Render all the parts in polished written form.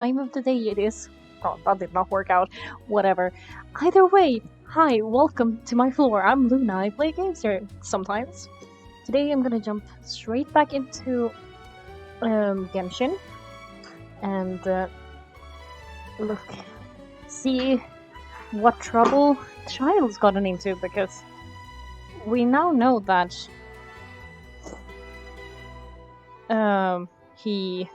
time of the day it is. Oh, that did not work out. Whatever. Either way, hi, welcome to my floor. I'm Luna. I play games here sometimes. Today I'm gonna jump straight back into Genshin and look, see what trouble Child's gotten into, because we now know that he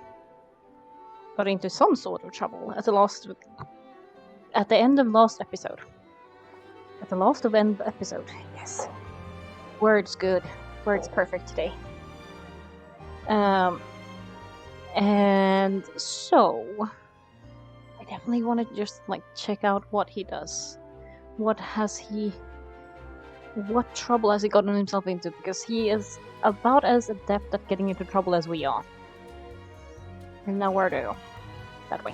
got into some sort of trouble at the end of last episode. At the last of end episode, yes. Words good. Words perfect today. And so I definitely want to just check out what he does. What trouble has he gotten himself into? Because he is about as adept at getting into trouble as we are. And now where to go? That way.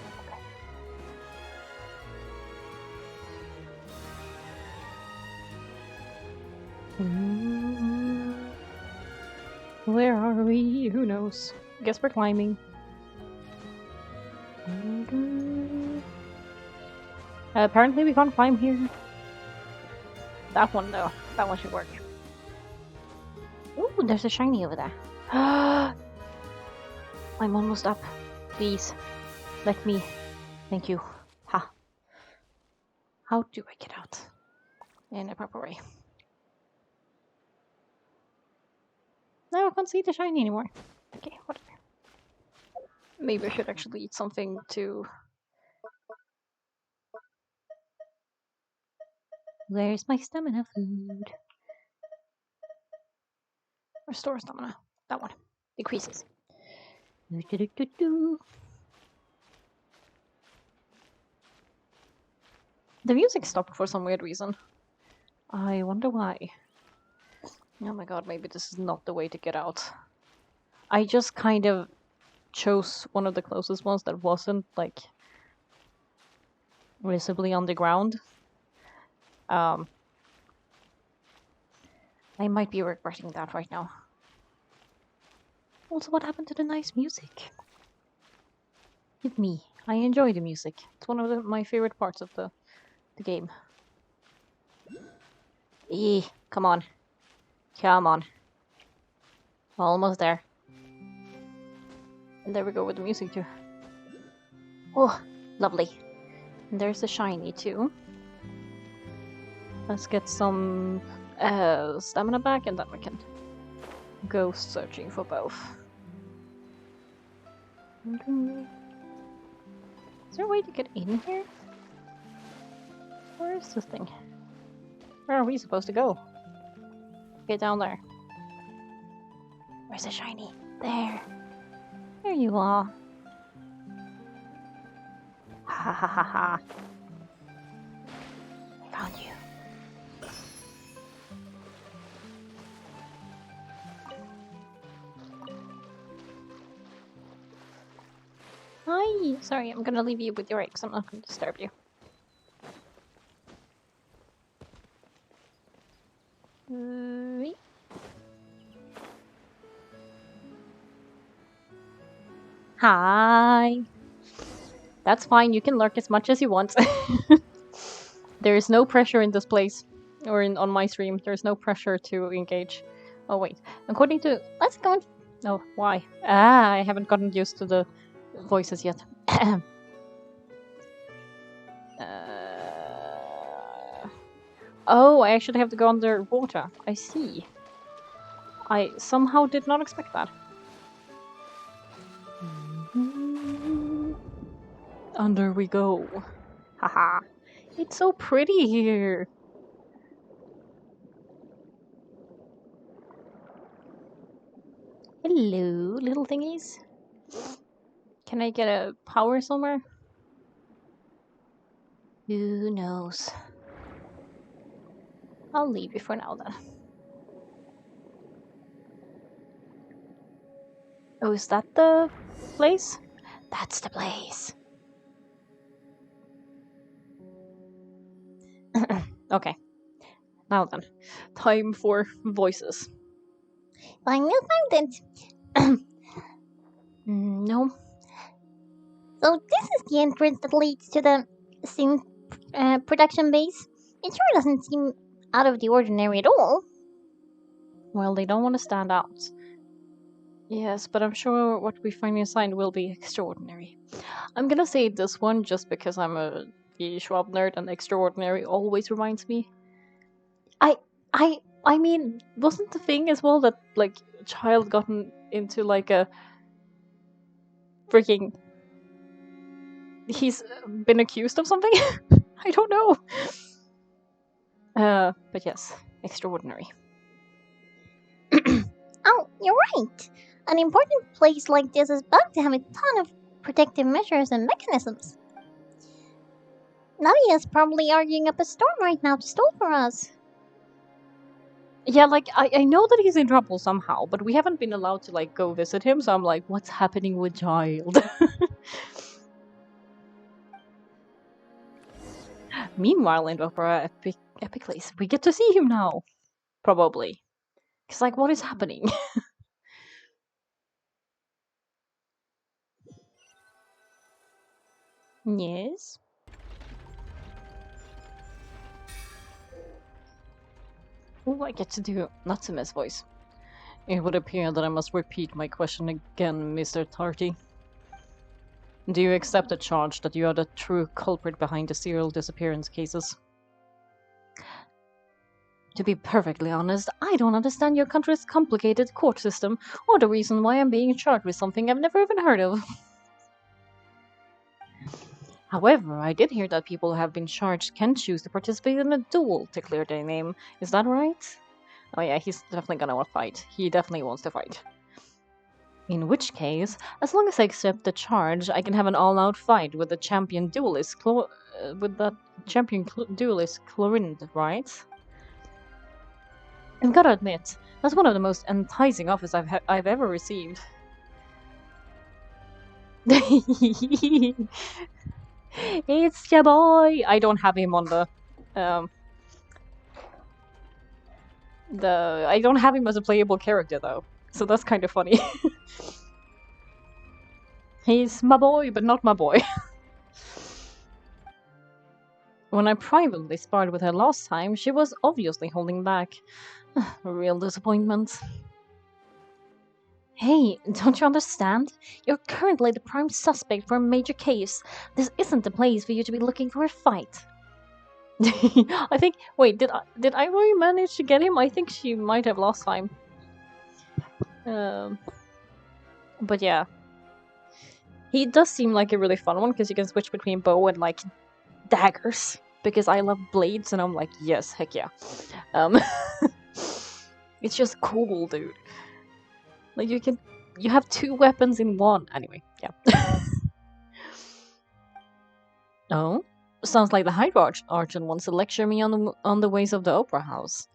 Where are we? Who knows? Guess we're climbing. Apparently we can't climb here. That one though. That one should work. Ooh, there's a shiny over there. I'm almost up. Please. Let me. Thank you. Ha. How do I get out? In a proper way. No, I can't see the shiny anymore. Okay, whatever. Maybe I should actually eat something to... Where's my stamina food? Restore stamina. That one. Decreases. The music stopped for some weird reason. I wonder why. Oh my god, maybe this is not the way to get out. I just kind of chose one of the closest ones that wasn't, visibly on the ground. I might be regretting that right now. Also, what happened to the nice music? With me. I enjoy the music. It's one of my favorite parts of the game. Come on. Come on. Almost there. And there we go with the music too. Oh, lovely. And there's the shiny too. Let's get some stamina back, and then we can go searching for both. Is there a way to get in here? Where is this thing? Where are we supposed to go? Get down there. Where's the shiny? There. There you are. Ha ha ha ha. I found you. Hi! Sorry, I'm gonna leave you with your eggs. I'm not gonna disturb you. Hi! That's fine, you can lurk as much as you want. There is no pressure in this place. Or on my stream, there's no pressure to engage. Oh wait, according to... Let's go... Oh, why? I haven't gotten used to the voices yet. Oh, I actually have to go underwater. I see. I somehow did not expect that. Under we go. Haha. It's so pretty here. Hello, little thingies. Can I get a power somewhere? Who knows? I'll leave you for now then. Oh, is that the place? That's the place. Okay. Now then. Time for voices. Final content. No. So this is the entrance that leads to the sim production base. It sure doesn't seem out of the ordinary at all. Well, they don't want to stand out. Yes, but I'm sure what we find inside will be extraordinary. I'm gonna say this one just because I'm a Schwab nerd and extraordinary always reminds me. I I mean, wasn't the thing as well that like a child gotten into like a freaking he's been accused of something? I don't know. But yes, extraordinary. Oh, you're right. An important place like this is bound to have a ton of protective measures and mechanisms. Nadia's probably arguing up a storm right now to stall for us. Yeah, like I know that he's in trouble somehow, but we haven't been allowed to like go visit him, so I'm like, what's happening with child? Meanwhile, in Opera Epic Place, we get to see him now. Probably. Cause like what is happening? Yes. Oh, I get to do Natsume's voice. It would appear that I must repeat my question again, Mr. Tarty. Do you accept the charge that you are the true culprit behind the serial disappearance cases? To be perfectly honest, I don't understand your country's complicated court system, or the reason why I'm being charged with something I've never even heard of. However, I did hear that people who have been charged can choose to participate in a duel to clear their name. Is that right? Oh yeah, he's definitely gonna want to fight. He definitely wants to fight. In which case, as long as I accept the charge, I can have an all-out fight with the champion duelist, Clorind, right? I've gotta admit, that's one of the most enticing offers I've ever received. It's your boy. I don't have him on um the I don't have him as a playable character though, so that's kind of funny. He's my boy, but not my boy. When I privately sparred with her last time, she was obviously holding back. A real disappointment. Hey, don't you understand? You're currently the prime suspect for a major case. This isn't the place for you to be looking for a fight. I think. Wait, did Ivory manage to get him? I think she might have last time. But yeah, he does seem like a really fun one because you can switch between bow and like daggers. Because I love blades, and I'm like, yes, heck yeah. It's just cool, dude. Like you have two weapons in one. Anyway, yeah. Oh, sounds like the Hydra Archon wants to lecture me on the ways of the Opera House.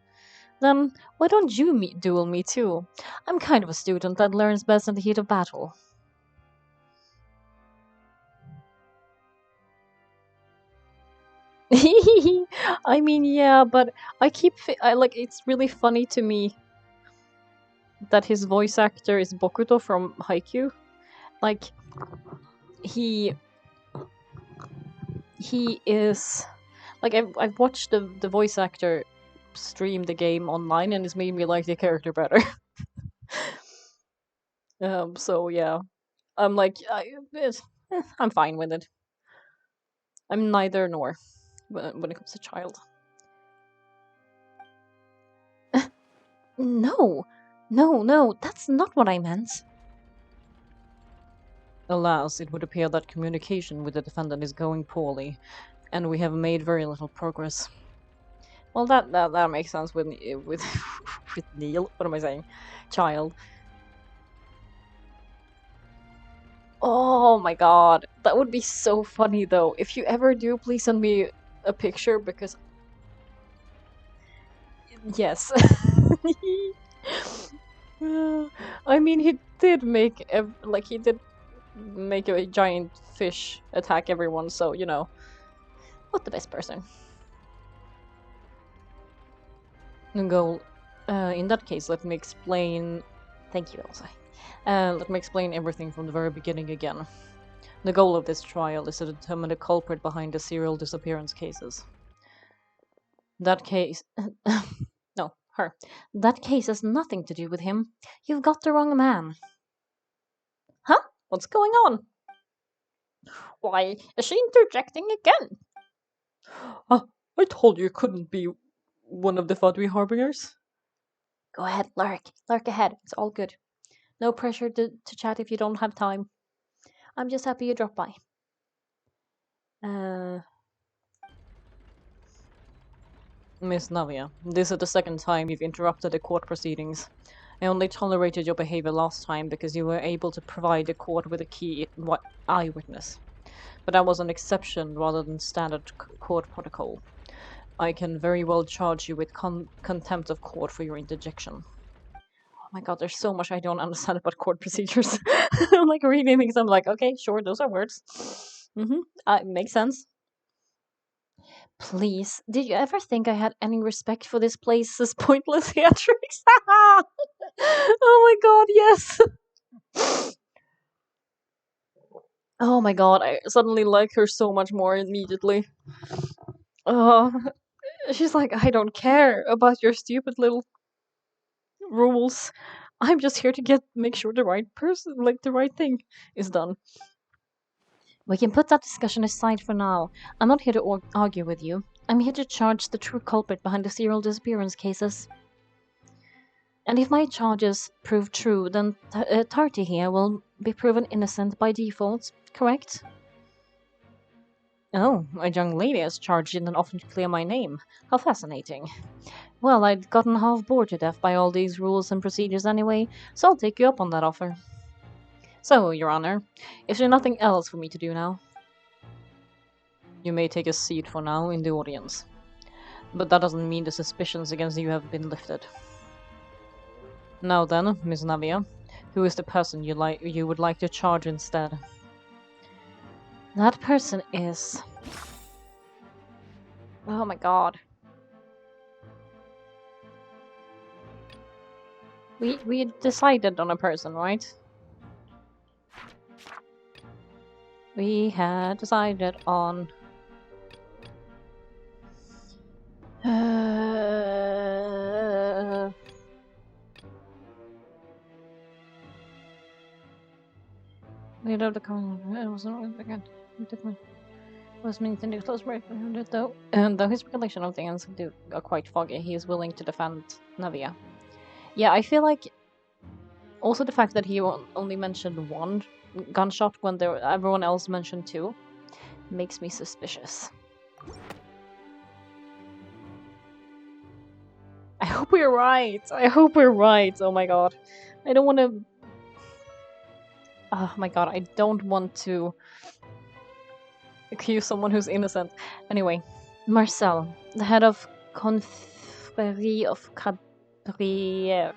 Then why don't you duel me too? I'm kind of a student that learns best in the heat of battle. I mean, yeah, but I like it's really funny to me that his voice actor is Bokuto from Haikyuu. Like he is like I've watched the voice actor stream the game online and it's made me like the character better. So yeah, I'm like I'm fine with it. I'm neither nor when it comes to child. No, no, that's not what I meant. Alas, it would appear that communication with the defendant is going poorly, and we have made very little progress. Well, that makes sense with with Neil. What am I saying? Child. Oh my god, that would be so funny though. If you ever do, please send me a picture because yes. I mean, he did make he did make a giant fish attack everyone, so you know, not the best person. Go. In that case, let me explain. Thank you, Elsa. Let me explain everything from the very beginning again. The goal of this trial is to determine the culprit behind the serial disappearance cases. That case... no, her. That case has nothing to do with him. You've got the wrong man. Huh? What's going on? Why, is she interjecting again? I told you couldn't be one of the Fadwi Harbingers. Go ahead, lurk. Lurk ahead. It's all good. No pressure to chat if you don't have time. I'm just happy you dropped by. Miss Navia, this is the second time you've interrupted the court proceedings. I only tolerated your behavior last time because you were able to provide the court with a key eyewitness. But that was an exception rather than standard court protocol. I can very well charge you with contempt of court for your interjection. Oh my god, there's so much I don't understand about court procedures. I'm like reading things, I'm like, okay, sure, those are words. Makes sense. Please, did you ever think I had any respect for this place's pointless theatrics? Oh my god, yes! Oh my god, I suddenly like her so much more immediately. She's like, I don't care about your stupid little rules. I'm just here to make sure the right person, like the right thing, is done. We can put that discussion aside for now. I'm not here to argue with you. I'm here to charge the true culprit behind the serial disappearance cases. And if my charges prove true, then Tarty here will be proven innocent by default, correct? Oh, a young lady has charged in and often clear my name. How fascinating. Well, I'd gotten half bored to death by all these rules and procedures anyway, so I'll take you up on that offer. So, Your Honor, is there nothing else for me to do now? You may take a seat for now in the audience. But that doesn't mean the suspicions against you have been lifted. Now then, Miss Navia, who is the person you would like to charge instead? That person is... Oh my god. We decided on a person, right? We had decided on... Leader of the common... It wasn't again. Was means in the close break behind it though. And though his recollection of things are quite foggy, he is willing to defend Navia. Yeah, I feel like also the fact that he only mentioned one gunshot when everyone else mentioned two makes me suspicious. I hope we're right. I hope we're right. Oh my god. I don't want to... Oh my god, I don't want to accuse someone who's innocent. Anyway, Marcel, the head of Confrérie of Cabrières.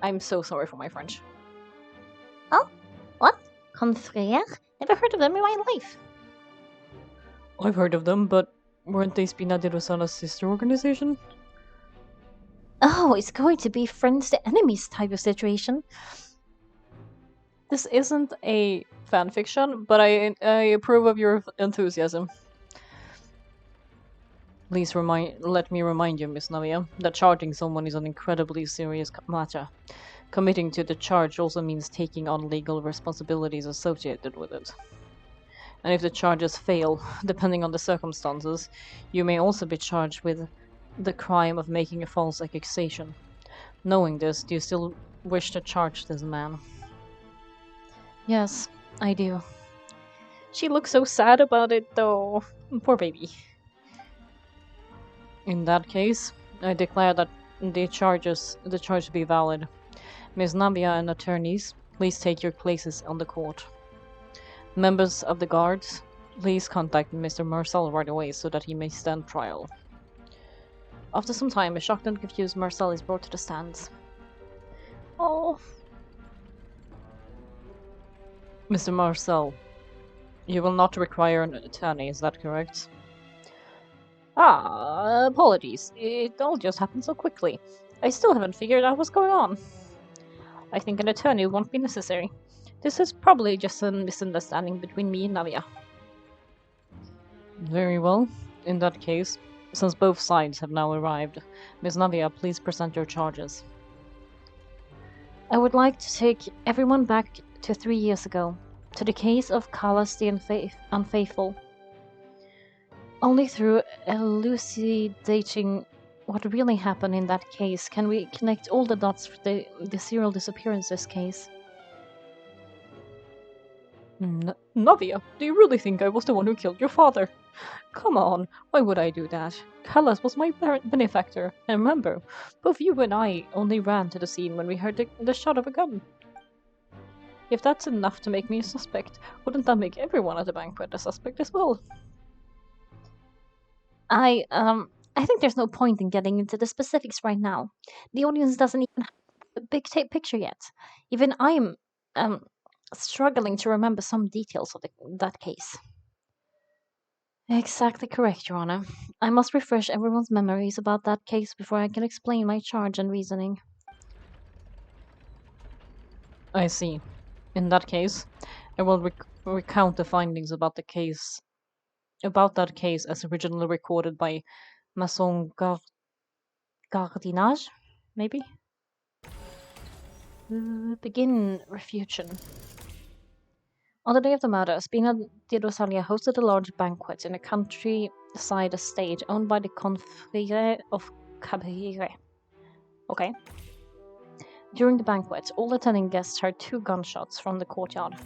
I'm so sorry for my French. Oh? What? Confrères? Never heard of them in my life. I've heard of them, but weren't they Spina de Rosana's sister organization? Oh, it's going to be friends to enemies type of situation. This isn't a fanfiction, but I approve of your enthusiasm. Please let me remind you, Miss Navia, that charging someone is an incredibly serious matter. Committing to the charge also means taking on legal responsibilities associated with it. And if the charges fail, depending on the circumstances, you may also be charged with the crime of making a false accusation. Knowing this, do you still wish to charge this man? Yes, I do. She looks so sad about it, though. Poor baby. In that case, I declare that the charge be valid. Ms. Navia and attorneys, please take your places on the court. Members of the guards, please contact Mr. Marcel right away so that he may stand trial. After some time, a shocked and confused Marcel is brought to the stands. Oh. Mr. Marcel, you will not require an attorney, is that correct? Apologies. It all just happened so quickly. I still haven't figured out what's going on. I think an attorney won't be necessary. This is probably just a misunderstanding between me and Navia. Very well. In that case, since both sides have now arrived, Miss Navia, please present your charges. I would like to take everyone back to 3 years ago, to the case of Kalas the Unfaithful. Only through elucidating what really happened in that case can we connect all the dots for the serial disappearances case. Navia, do you really think I was the one who killed your father? Come on, why would I do that? Callas was my benefactor, and remember, both you and I only ran to the scene when we heard the shot of a gun. If that's enough to make me a suspect, wouldn't that make everyone at the banquet a suspect as well? I think there's no point in getting into the specifics right now. The audience doesn't even have a big picture yet. Even I'm struggling to remember some details of that case. Exactly correct, Your Honor. I must refresh everyone's memories about that case before I can explain my charge and reasoning. I see. In that case, I will recount the findings about that case as originally recorded by Masson Gardinage, maybe? Begin refutation. On the day of the murder, Spina di Rosalia hosted a large banquet in a countryside estate owned by the Confrere of Cabrere. Okay. During the banquet, all attending guests heard 2 gunshots from the courtyard.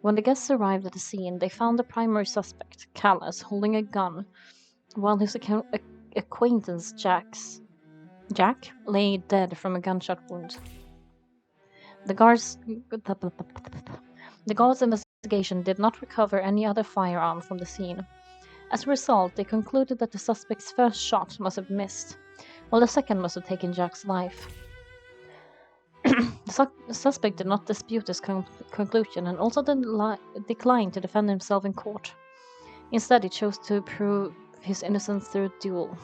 When the guests arrived at the scene, they found the primary suspect, Callas, holding a gun, while his acquaintance, Jack, lay dead from a gunshot wound. The guards' investigation did not recover any other firearm from the scene. As a result, they concluded that the suspect's first shot must have missed, while the second must have taken Jack's life. The suspect did not dispute this conclusion and also declined to defend himself in court. Instead, he chose to prove his innocence through a duel.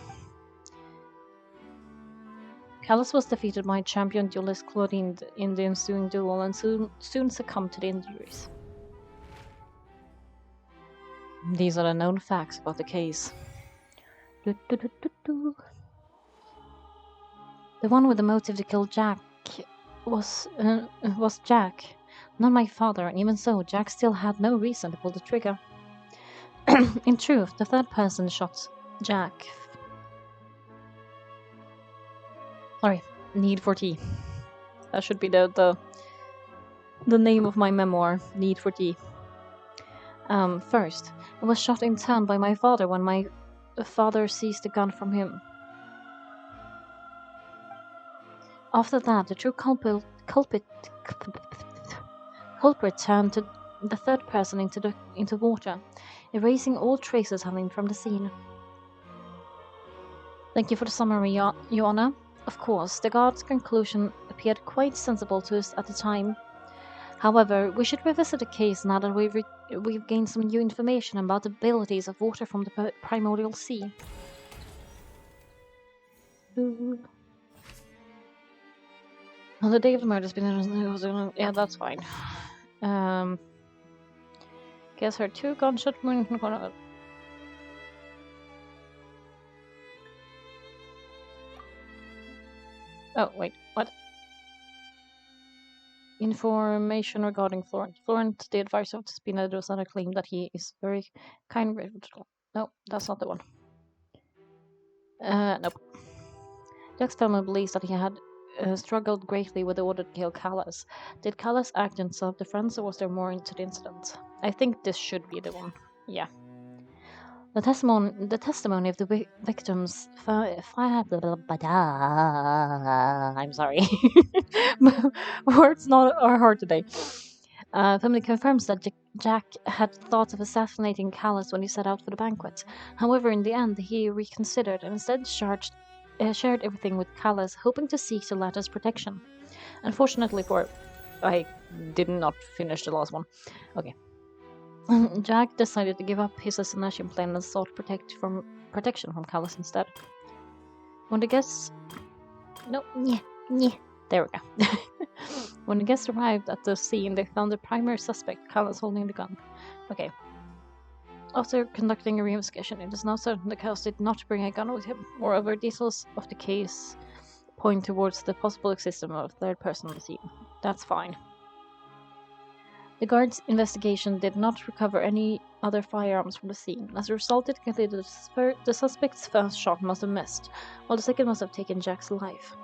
Callas was defeated by champion duelist Claudine in the ensuing duel and soon succumbed to the injuries. These are the known facts about the case. The one with the motive to kill Jack was Jack, not my father, and even so, Jack still had no reason to pull the trigger. In truth, the third person shot Jack. Sorry, Need for Tea. That should be the name of my memoir, Need for Tea. First, I was shot in turn by my father when my father seized the gun from him. After that, the true culprit turned to the third person into water, erasing all traces of him from the scene. Thank you for the summary, Your Honor. Of course, the guard's conclusion appeared quite sensible to us at the time. However, we should revisit the case now that we've gained some new information about the abilities of water from the primordial sea. On the day of the murder, yeah, that's fine. Guess her 2 gunshot wounds. Oh, wait, what? Information regarding Florent. Florent, the advisor of Spina Rosana, claimed that he is very kind. No, that's not the one. Nope. Jack's family believes that he had struggled greatly with the order to kill Callas. Did Callas act in self-defense, or was there more into the incident? I think this should be the one. Yeah. The testimony of the victims. I'm sorry. Words are hard today. Family confirms that Jack had thoughts of assassinating Callas when he set out for the banquet. However, in the end, he reconsidered and instead shared everything with Callas, hoping to seek the latter's protection. Unfortunately I did not finish the last one. Okay. Jack decided to give up his assassination plan and sought protection from Callas instead. When the guests... No, yeah. There we go. When the guests arrived at the scene, they found the primary suspect, Callas, holding the gun. Okay. After conducting a reinvestigation, it is now certain that Callas did not bring a gun with him. Moreover, details of the case point towards the possible existence of a third person on the scene. That's fine. The guards' investigation did not recover any other firearms from the scene. As a result, it concluded the suspect's first shot must have missed, while the second must have taken Jack's life.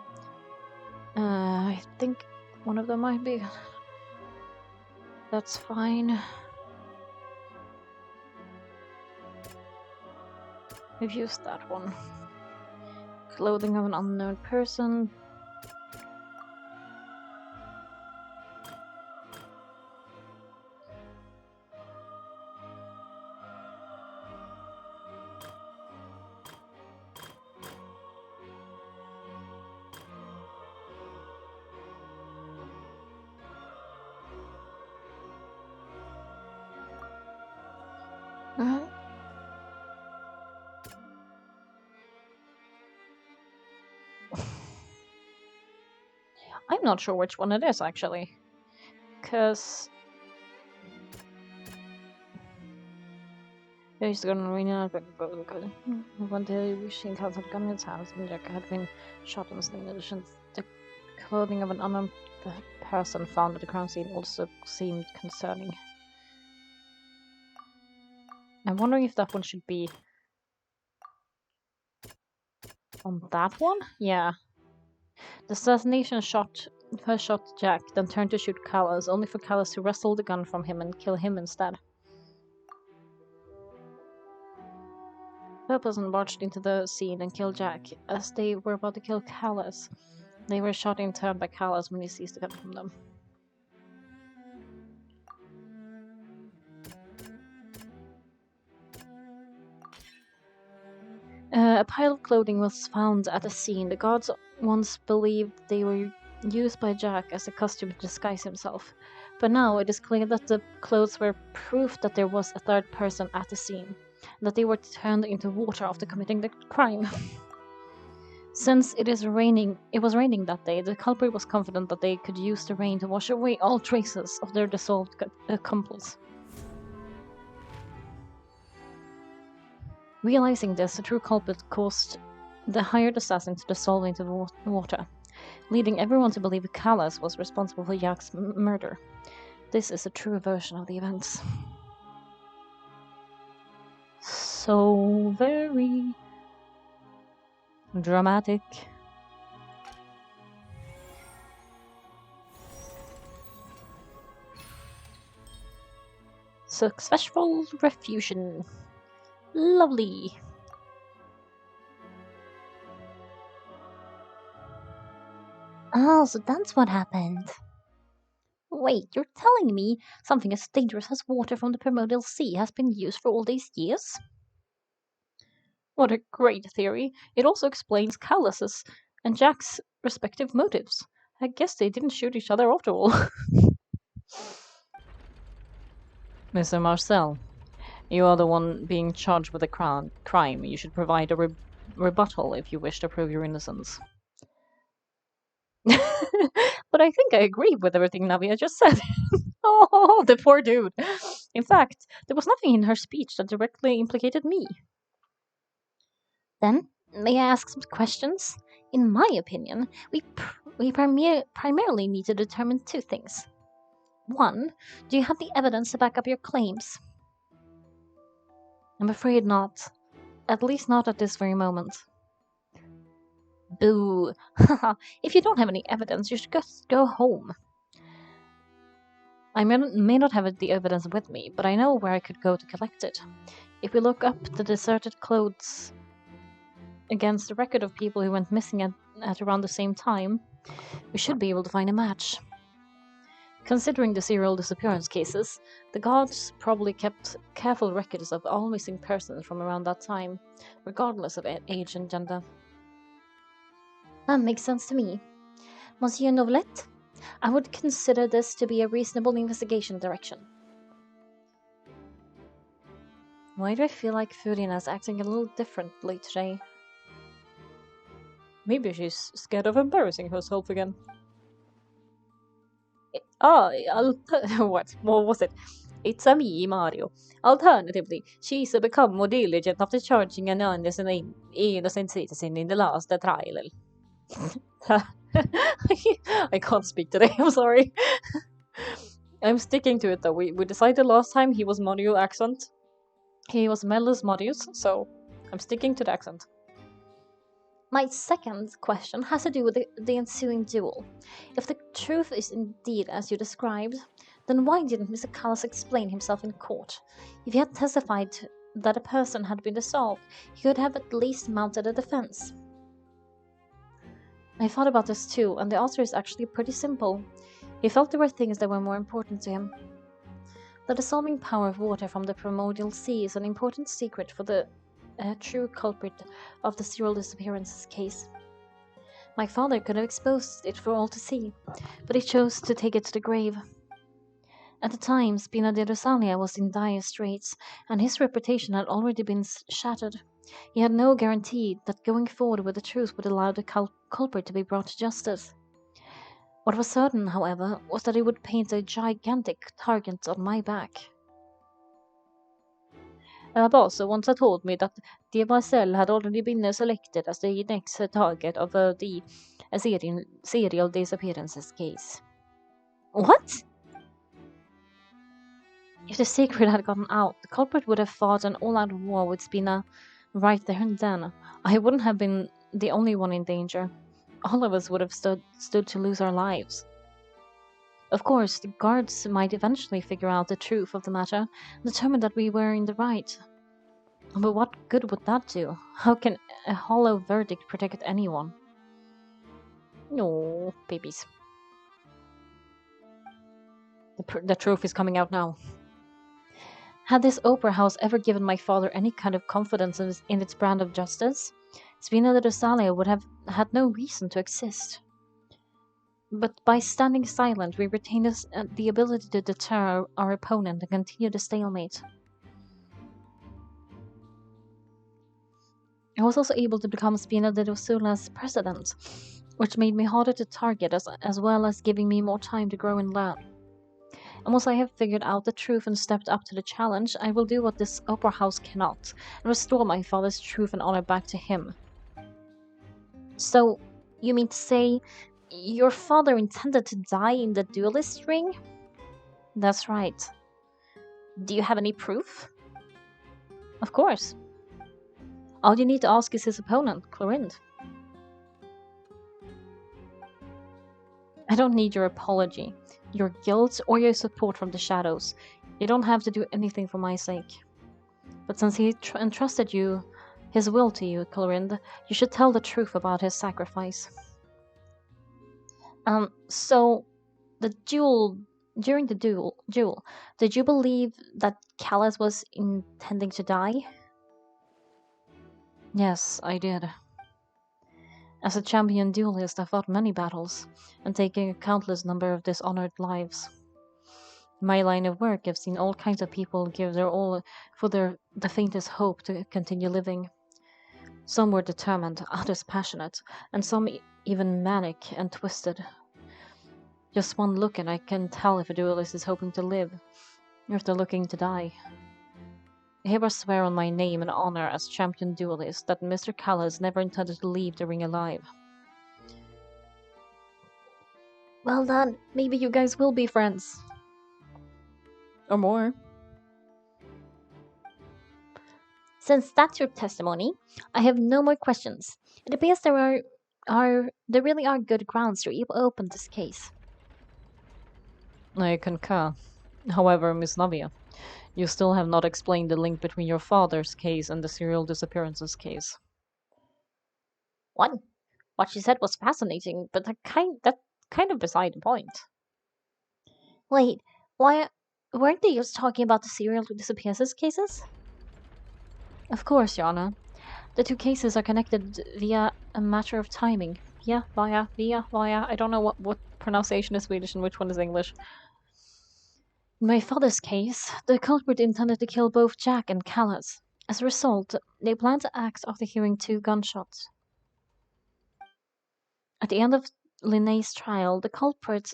I think one of them might be. That's fine. We've used that one. Clothing of an unknown person. I'm not sure which one it is, actually. Because he's gonna ring out one day wishing Callas had gun in his hands and Jack had been shot in the in addition. The clothing of an unknown person found at the crime scene also seemed concerning. I'm wondering if that one should be on that one? Yeah. The assassination first shot Jack, then turned to shoot Callas, only for Callas to wrestle the gun from him and kill him instead. The person marched into the scene and killed Jack. As they were about to kill Callas, they were shot in turn by Callas when he seized the gun from them. A pile of clothing was found at the scene. The guards once believed they were used by Jack as a costume to disguise himself, but now it is clear that the clothes were proof that there was a third person at the scene, and that they were turned into water after committing the crime. Since it was raining that day, the culprit was confident that they could use the rain to wash away all traces of their dissolved accomplice. Realizing this, the true culprit caused the hired assassin to dissolve into the water, leading everyone to believe Callas was responsible for Jack's murder. This is a true version of the events. So very dramatic. Successful refusion. Lovely. Oh, so that's what happened. Wait, you're telling me something as dangerous as water from the primordial sea has been used for all these years? What a great theory. It also explains Callas's and Jack's respective motives. I guess they didn't shoot each other after all. Mr. Marcel, you are the one being charged with a crime. You should provide a rebuttal if you wish to prove your innocence. But I think I agree with everything Navia just said. Oh, the poor dude. In fact, there was nothing in her speech that directly implicated me. Then, may I ask some questions? In my opinion, we primarily need to determine two things. One, do you have the evidence to back up your claims? I'm afraid not. At least not at this very moment. Boo! If you don't have any evidence, you should just go home. I may not have the evidence with me, but I know where I could go to collect it. If we look up the deserted clothes against the record of people who went missing at around the same time, we should be able to find a match. Considering the serial disappearance cases, the guards probably kept careful records of all missing persons from around that time, regardless of age and gender. That makes sense to me. Monsieur Novelette, I would consider this to be a reasonable investigation direction. Why do I feel like Furina's acting a little differently today? Maybe she's scared of embarrassing herself again. What was it? It's a me, Mario. Alternatively, she's become more diligent after charging an innocent citizen in the last trial. I can't speak today, I'm sorry. I'm sticking to it though. We decided last time he was Mario accent. He was Mellus Marius, so I'm sticking to the accent. My second question has to do with the ensuing duel. If the truth is indeed as you described, then why didn't Mr. Callas explain himself in court? If he had testified that a person had been assaulted, he could have at least mounted a defense. I thought about this too, and the answer is actually pretty simple. He felt there were things that were more important to him. The dissolving power of water from the primordial sea is an important secret for the true culprit of the serial disappearances case. My father could have exposed it for all to see, but he chose to take it to the grave. At the time, Spina de Rosalia was in dire straits, and his reputation had already been shattered. He had no guarantee that going forward with the truth would allow the culprit to be brought to justice. What was certain, however, was that he would paint a gigantic target on my back. Boss once told me that Demarcel had already been selected as the next target of the serial disappearances case. What? If the secret had gotten out, the culprit would have fought an all-out war with Spina right there and then. I wouldn't have been the only one in danger. All of us would have stood to lose our lives. Of course, the guards might eventually figure out the truth of the matter, determine that we were in the right. But what good would that do? How can a hollow verdict protect anyone? No, babies. The truth is coming out now. Had this opera house ever given my father any kind of confidence in its brand of justice, Spina de Rosalia would have had no reason to exist. But by standing silent, we retain the ability to deter our opponent and continue the stalemate. I was also able to become Spina de Rosula's president, which made me harder to target as well as giving me more time to grow and learn. And once I have figured out the truth and stepped up to the challenge, I will do what this opera house cannot, and restore my father's truth and honor back to him. So, you mean to say your father intended to die in the duelist ring? That's right. Do you have any proof? Of course. All you need to ask is his opponent, Clorinde. I don't need your apology, your guilt, or your support from the shadows. You don't have to do anything for my sake. But since he entrusted his will to you, Clorinde, you should tell the truth about his sacrifice. So, during the duel, did you believe that Callas was intending to die? Yes, I did. As a champion duelist, I fought many battles, and taken a countless number of dishonored lives. In my line of work, I've seen all kinds of people give their all for the faintest hope to continue living. Some were determined, others passionate, and some even manic and twisted. Just one look and I can tell if a duelist is hoping to live, or if they're looking to die. I hereby swear on my name and honor as champion duelist that Mr. Callas never intended to leave the ring alive. Well then, maybe you guys will be friends. Or more. Since that's your testimony, I have no more questions. It appears there really are good grounds to open this case. I concur. However, Miss Navia, you still have not explained the link between your father's case and the serial disappearances case. What she said was fascinating, but that kind of beside the point. Wait, why weren't they just talking about the serial disappearances cases? Of course, Yana. The two cases are connected via a matter of timing. Via. I don't know what pronunciation is Swedish and which one is English. In my father's case, the culprit intended to kill both Jack and Callas. As a result, they planned to act after hearing 2 gunshots. At the end of Linnaeus' trial, the culprit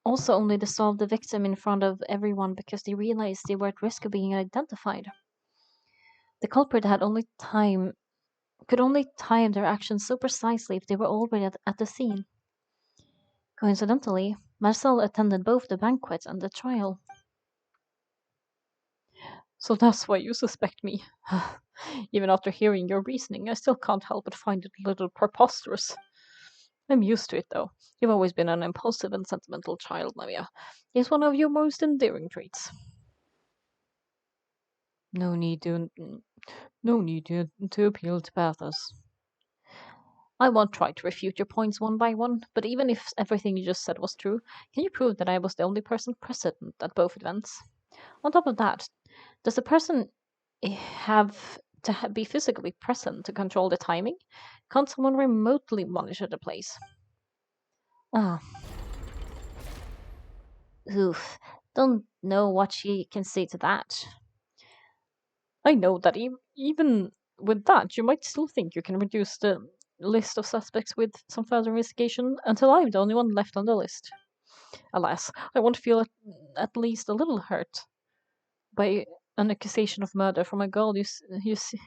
also only dissolved the victim in front of everyone because they realized they were at risk of being identified. The culprit could only time their actions so precisely if they were already at the scene. Coincidentally, Marcel attended both the banquet and the trial. So that's why you suspect me. Even after hearing your reasoning, I still can't help but find it a little preposterous. I'm used to it, though. You've always been an impulsive and sentimental child, Navia. It's one of your most endearing traits. No need to, no need to appeal to pathos. I won't try to refute your points one by one, but even if everything you just said was true, can you prove that I was the only person present at both events? On top of that, does the person have to be physically present to control the timing? Can't someone remotely monitor the place? Ah, oof. Don't know what she can say to that. I know that even with that, you might still think you can reduce the list of suspects with some further investigation until I'm the only one left on the list. Alas, I won't feel at least a little hurt by an accusation of murder from a girl you see.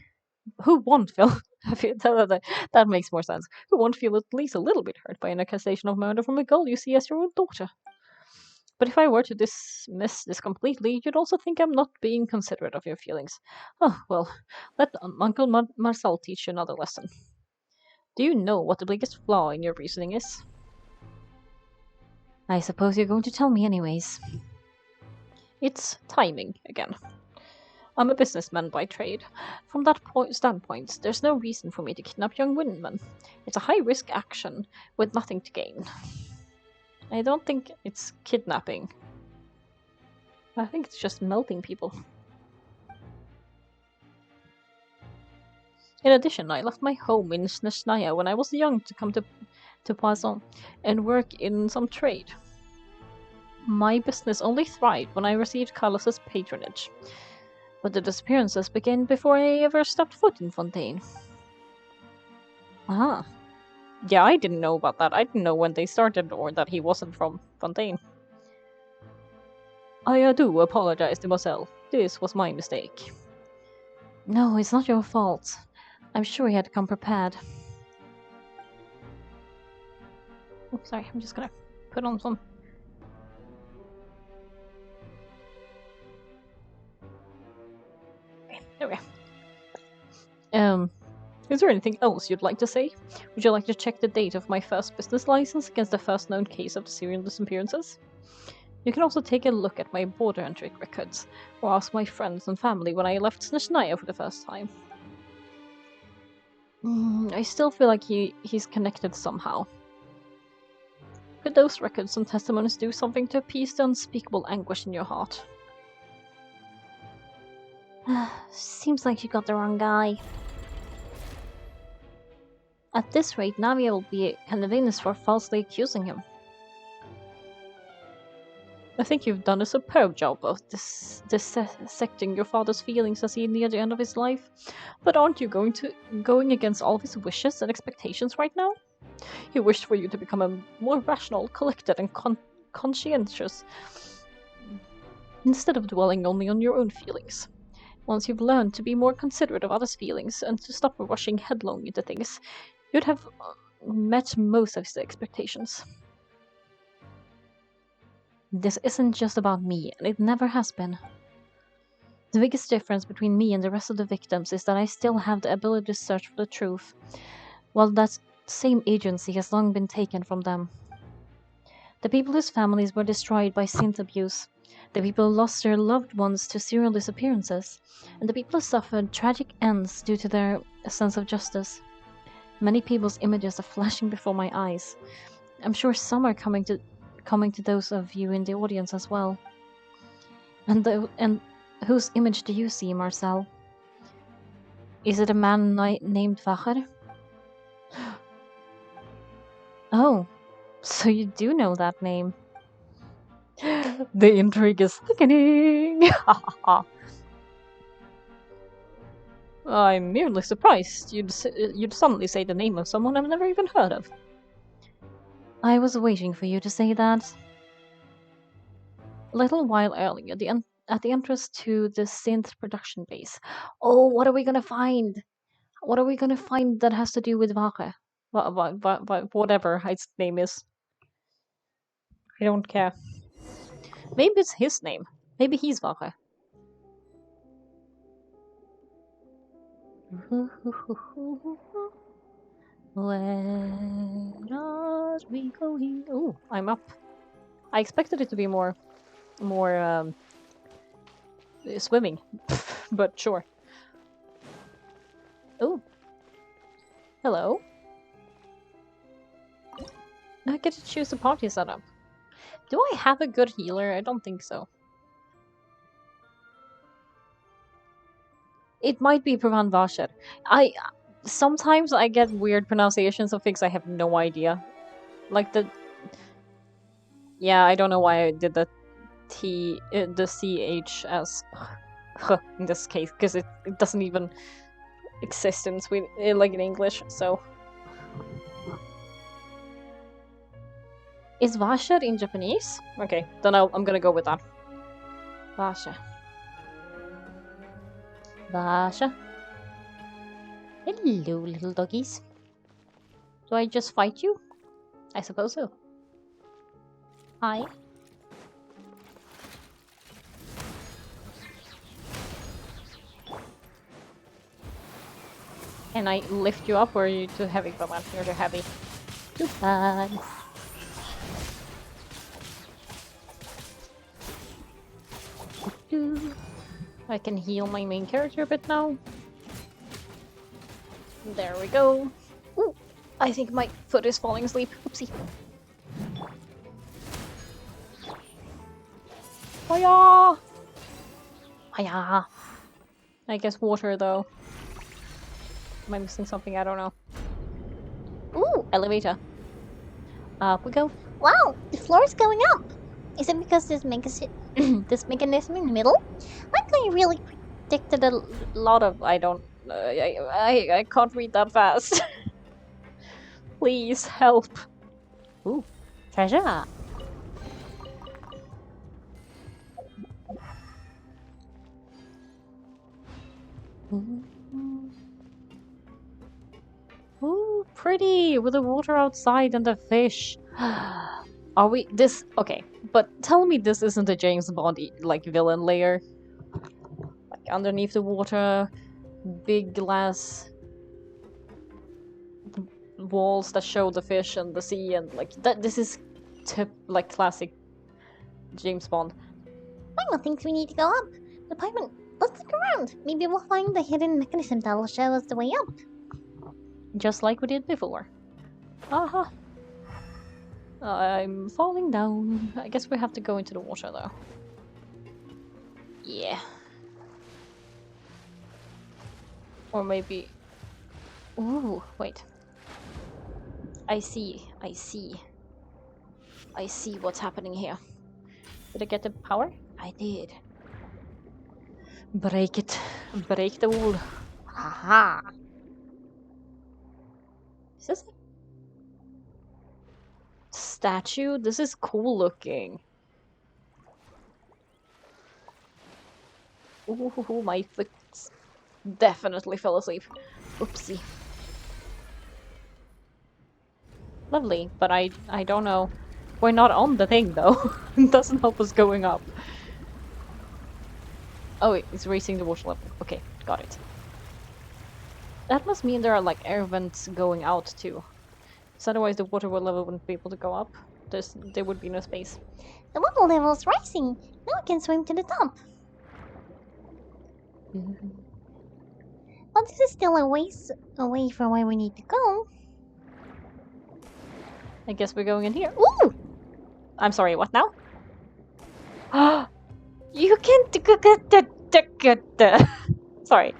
Who won't feel? That makes more sense. Who won't feel at least a little bit hurt by an accusation of murder from a girl you see as your own daughter? But if I were to dismiss this completely, you'd also think I'm not being considerate of your feelings. Oh, well, let Uncle Marcel teach you another lesson. Do you know what the biggest flaw in your reasoning is? I suppose you're going to tell me anyways. It's timing, again. I'm a businessman by trade. From that standpoint, there's no reason for me to kidnap young women. It's a high-risk action with nothing to gain. I don't think it's kidnapping. I think it's just melting people. In addition, I left my home in Snezhnaya when I was young to come to Poisson and work in some trade. My business only thrived when I received Carlos's patronage. But the disappearances began before I ever stepped foot in Fontaine. Ah. Yeah, I didn't know about that. I didn't know when they started or that he wasn't from Fontaine. I do apologize to Marcel. This was my mistake. No, it's not your fault. I'm sure he had come prepared. Oh, sorry, I'm just gonna put on some. Okay, there we go. Is there anything else you'd like to say? Would you like to check the date of my first business license against the first known case of the serial disappearances? You can also take a look at my border entry records, or ask my friends and family when I left Snezhnaya for the first time. I still feel like he's connected somehow. Could those records and testimonies do something to appease the unspeakable anguish in your heart? Seems like you got the wrong guy. At this rate, Navia will be convinced for falsely accusing him. I think you've done a superb job of dissecting your father's feelings as he neared the end of his life. But aren't you going against all of his wishes and expectations right now? He wished for you to become a more rational, collected, and conscientious, instead of dwelling only on your own feelings. Once you've learned to be more considerate of others' feelings and to stop rushing headlong into things, you'd have met most of his expectations. This isn't just about me, and it never has been. The biggest difference between me and the rest of the victims is that I still have the ability to search for the truth, while that same agency has long been taken from them. The people whose families were destroyed by synth abuse, the people who lost their loved ones to serial disappearances, and the people who suffered tragic ends due to their sense of justice. Many people's images are flashing before my eyes. I'm sure some are coming to those of you in the audience as well. And whose image do you see, Marcel? Is it a man named Vacher? Oh, so you do know that name. The intrigue is thickening! I'm merely surprised you'd suddenly say the name of someone I've never even heard of. I was waiting for you to say that. little while earlier, at the entrance to the synth production base. Oh, what are we gonna find? What are we gonna find that has to do with Vare? Whatever its name is. I don't care. Maybe it's his name. Maybe he's Vare. Where are we going? Oh, I'm up. I expected it to be more swimming, but sure. Oh, hello. I get to choose a party setup. Do I have a good healer? I don't think so. It might be Pravan Vashar. Sometimes I get weird pronunciations of things I have no idea. Like yeah, I don't know why I did the CH as in this case, because it doesn't even exist in Sweden, like in English, so. Is Vashar in Japanese? Okay, then I'm gonna go with that. Vasha. Vasha. Hello, little doggies. Do I just fight you? I suppose so. Hi. Can I lift you up, or are you too heavy, Baban? You're too heavy. Too bad. I can heal my main character a bit now. There we go. Ooh, I think my foot is falling asleep. Oopsie. Hiya! Hiya! I guess water, though. Am I missing something? I don't know. Ooh, elevator. Up we go. Wow, the floor is going up. Is it because this this mechanism in the middle? Like I really predicted a Lot of I don't. I can't read that fast. Please help. Ooh, treasure. Ooh, pretty with the water outside and the fish. Are we this okay? But tell me this isn't a James Bond like villain layer. Like underneath the water, big glass walls that show the fish and the sea and like that. This is like classic James Bond. Milo thinks we need to go up. Department, let's look around. Maybe we'll find the hidden mechanism that will show us the way up. Just like we did before. Aha. I'm falling down. I guess we have to go into the water though. Yeah. Or maybe... Ooh, wait. I see what's happening here. Did I get the power? I did. Break it. Break the wall. Haha. Is this a statue? This is cool looking. Ooh, my foot definitely fell asleep. Oopsie. Lovely, but I don't know. We're not on the thing though. It doesn't help us going up. Oh, it's raising the water level. Okay, got it. That must mean there are like air vents going out too. So otherwise the water level wouldn't be able to go up. There would be no space. The water level is rising. Now we can swim to the top. But this is still a ways away from where we need to go. I guess we're going in here. Ooh! I'm sorry, what now? You can sorry.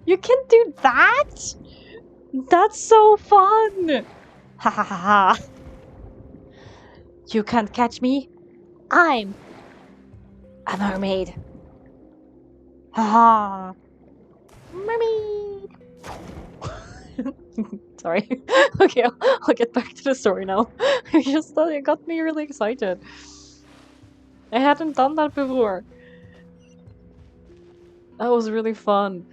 You can do that? That's so fun! Ha ha ha ha. You can't catch me. I'm a mermaid. Ha ha. Mermaid. Sorry. Okay, I'll get back to the story now. I just thought it got me really excited. I hadn't done that before. That was really fun.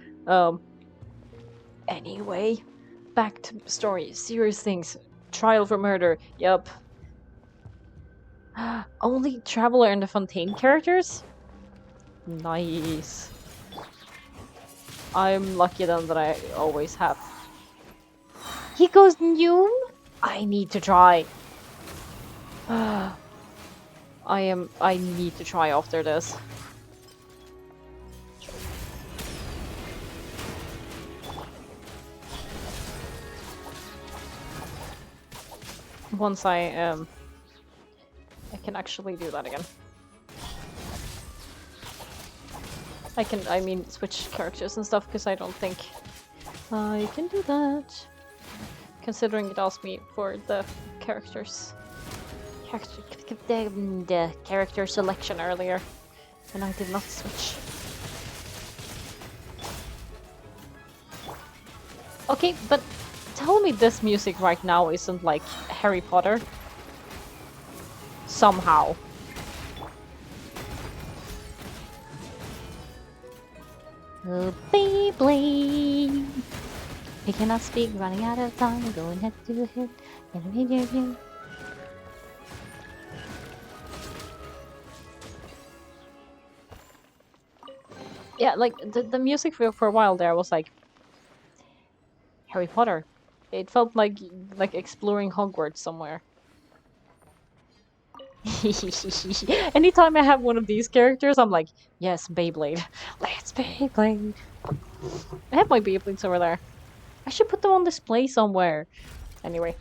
Anyway, back to story. Serious things. Trial for murder. Yup. Only Traveler and the Fontaine characters? Nice. I'm lucky then that I always have. He goes new? I need to try. I need to try after this. Once I can actually do that again. I mean, switch characters and stuff, because I don't think I can do that. Considering it asked me for the characters. The character selection earlier, and I did not switch. Okay, but tell me this music right now isn't like Harry Potter. Somehow. Oh, Beyblade! He cannot speak, running out of time, going head to head. Yeah, like the music for a while there was like Harry Potter. It felt like exploring Hogwarts somewhere. Anytime I have one of these characters, I'm like, yes, Beyblade. Let's Beyblade. I have my Beyblades over there. I should put them on display somewhere. Anyway.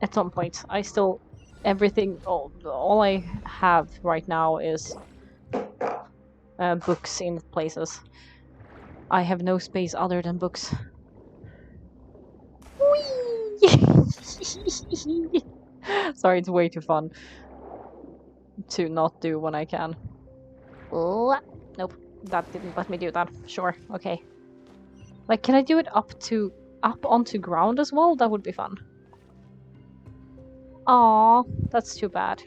At some point, I still... Everything... all I have right now is... books in places. I have no space other than books. Whee! Sorry, it's way too fun to not do when I can. Oh, nope, that didn't let me do that. Sure, okay. Like, can I do it up onto ground as well? That would be fun. Aw, that's too bad.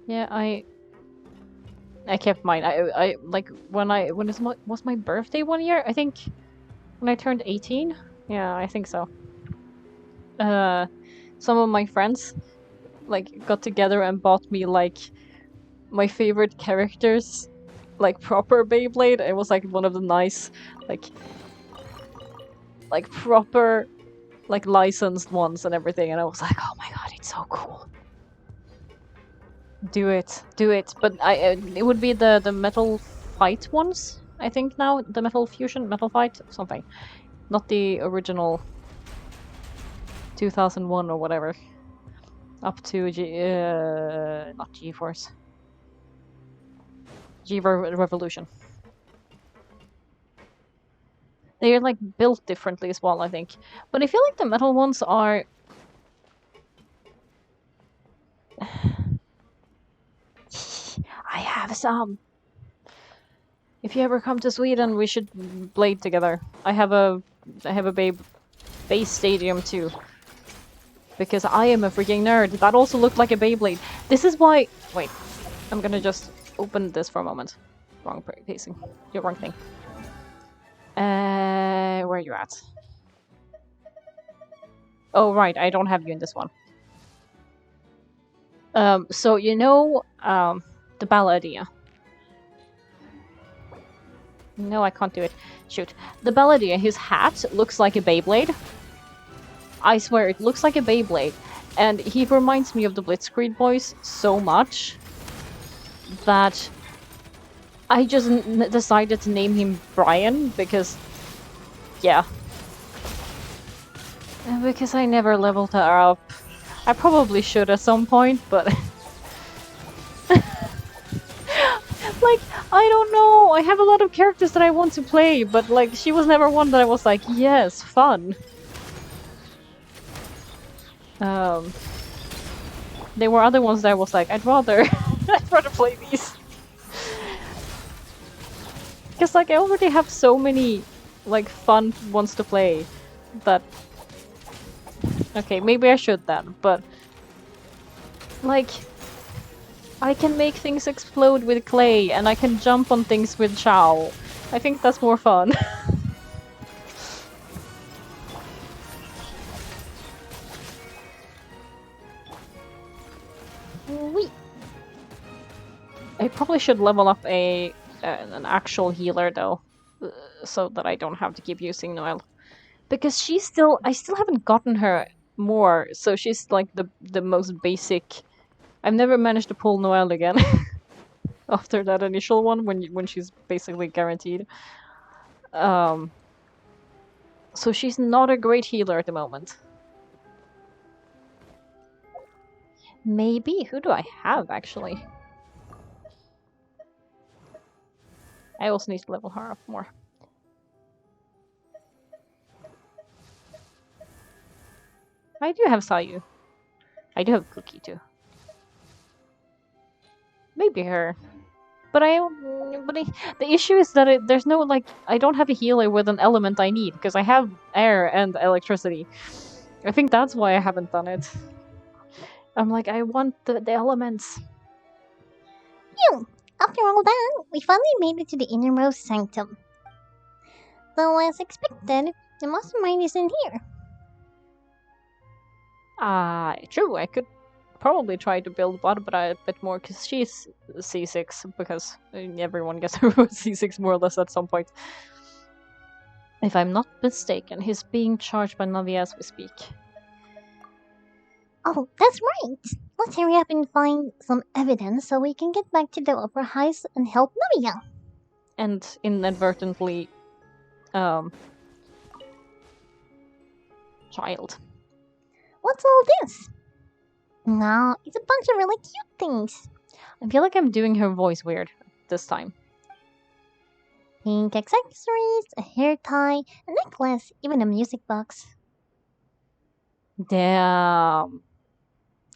Yeah, I kept mine. I like when it was my birthday one year. I think when I turned 18. Yeah, I think so. Some of my friends like got together and bought me like my favorite characters, like proper Beyblade. It was like one of the nice like proper like licensed ones and everything, and I was like, oh my god, it's so cool. Do it. But it would be the Metal Fight ones, I think now. The Metal Fusion, Metal Fight, something. Not the original 2001 or whatever. Up to not G-Force. Revolution. They're like built differently as well, I think. But I feel like the metal ones are... I have some. If you ever come to Sweden, we should blade together. I have a base stadium too. Because I am a freaking nerd. That also looked like a Beyblade. This is why... Wait. I'm gonna just open this for a moment. Wrong pacing. You're wrong thing. Where are you at? Oh, right. I don't have you in this one. So you know, the Balladia. No, I can't do it. Shoot. The Balladia, his hat looks like a Beyblade. I swear, it looks like a Beyblade. And he reminds me of the Blitzkrieg boys so much that I just decided to name him Brian because, yeah. Because I never leveled her up. I probably should at some point, but... like, I don't know. I have a lot of characters that I want to play, but like, she was never one that I was like, yes, fun. There were other ones that I was like, I'd rather play these. Because like I already have so many like fun ones to play that... Okay, maybe I should then, but Like, I can make things explode with clay, and I can jump on things with Chow. I think that's more fun. Wait. I probably should level up an actual healer though, so that I don't have to keep using Noelle. Because I still haven't gotten her more, so she's like the most basic. I've never managed to pull Noelle again after that initial one when she's basically guaranteed. Um, so she's not a great healer at the moment. Maybe who do I have actually? I also need to level her up more. I do have Sayu. I do have Cookie too. Maybe her. But the issue is that there's no like I don't have a healer with an element I need because I have air and electricity. I think that's why I haven't done it. I'm like I want the elements. Phew! After all that, we finally made it to the innermost sanctum. Though, as expected, the mastermind isn't here. True. I could probably try to build Barbara a bit more because she's C6 because everyone gets her C6 more or less at some point. If I'm not mistaken, he's being charged by Navi as we speak. Oh, that's right! Let's hurry up and find some evidence so we can get back to the Opera Heights and help Navia. And inadvertently, child. What's all this? No, it's a bunch of really cute things. I feel like I'm doing her voice weird this time. Pink accessories, a hair tie, a necklace, even a music box. Damn.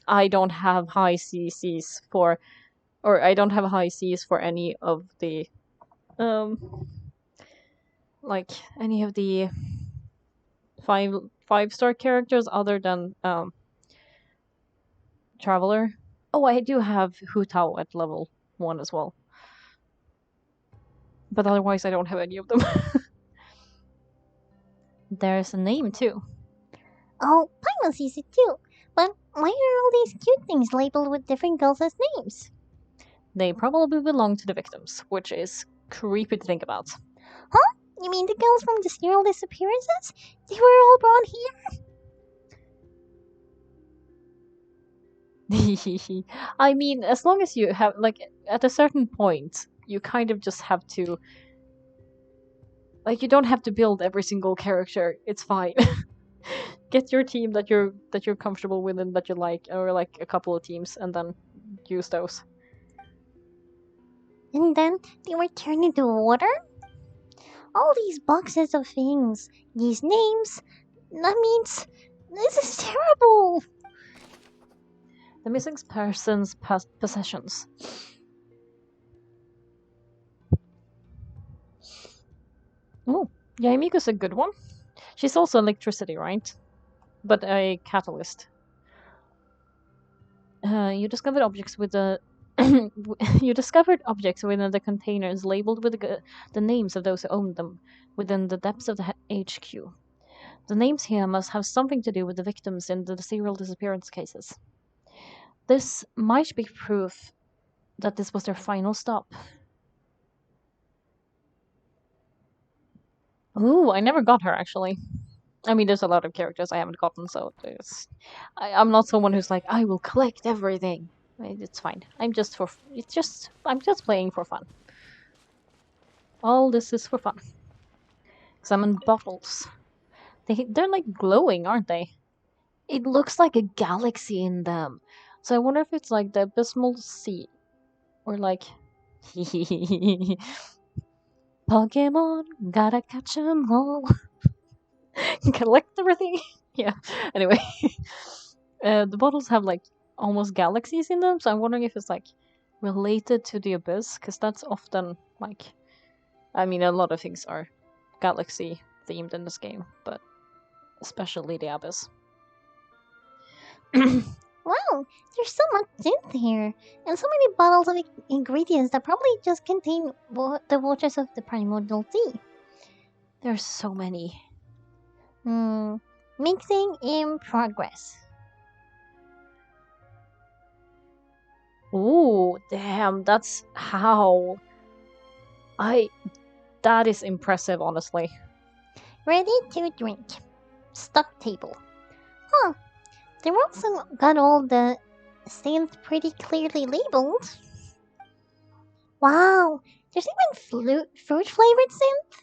I don't have high CCs for, or I don't have high Cs for any of the, like any of the five-star characters other than Traveler. Oh, I do have Hu Tao at level 1 as well. But otherwise, I don't have any of them. There's a name too. Oh, Paimon sees it too. But why are all these cute things labeled with different girls as names? They probably belong to the victims, which is creepy to think about. Huh? You mean the girls from the serial disappearances? They were all brought here? I mean, as long as you have, like, at a certain point, you kind of just have to. Like, you don't have to build every single character. It's fine. Get your team that you're comfortable with and that you like, or like a couple of teams, and then use those. And then they were turned into water? All these boxes of things, these names. That means this is terrible. The missing person's possessions. Oh, Yaimiko's a good one. She's also electricity, right? But a catalyst. You discovered objects with the you discovered objects within the containers labeled with the names of those who owned them within the depths of the HQ. The names here must have something to do with the victims in the serial disappearance cases. This might be proof that this was their final stop. Ooh, I never got her actually. I mean, there's a lot of characters I haven't gotten, so I'm not someone who's like, I will collect everything. It's fine. I'm just playing for fun. All this is for fun. Summon bottles. They're like glowing, aren't they? It looks like a galaxy in them. So I wonder if it's like the Abysmal Sea. Or like... Pokemon, gotta catch 'em all. Collect everything. Yeah. Anyway. The bottles have like almost galaxies in them, so I'm wondering if it's like related to the Abyss, because that's often like... I mean, a lot of things are galaxy themed in this game, but especially the Abyss. Wow, there's so much in here, and so many bottles of ingredients that probably just contain the waters of the primordial sea. There's so many. Hmm, mixing in progress. Ooh, damn, that's how. That is impressive, honestly. Ready to drink. Stock table. Huh, they've also got all the things pretty clearly labeled. Wow, there's even fruit flavored synth.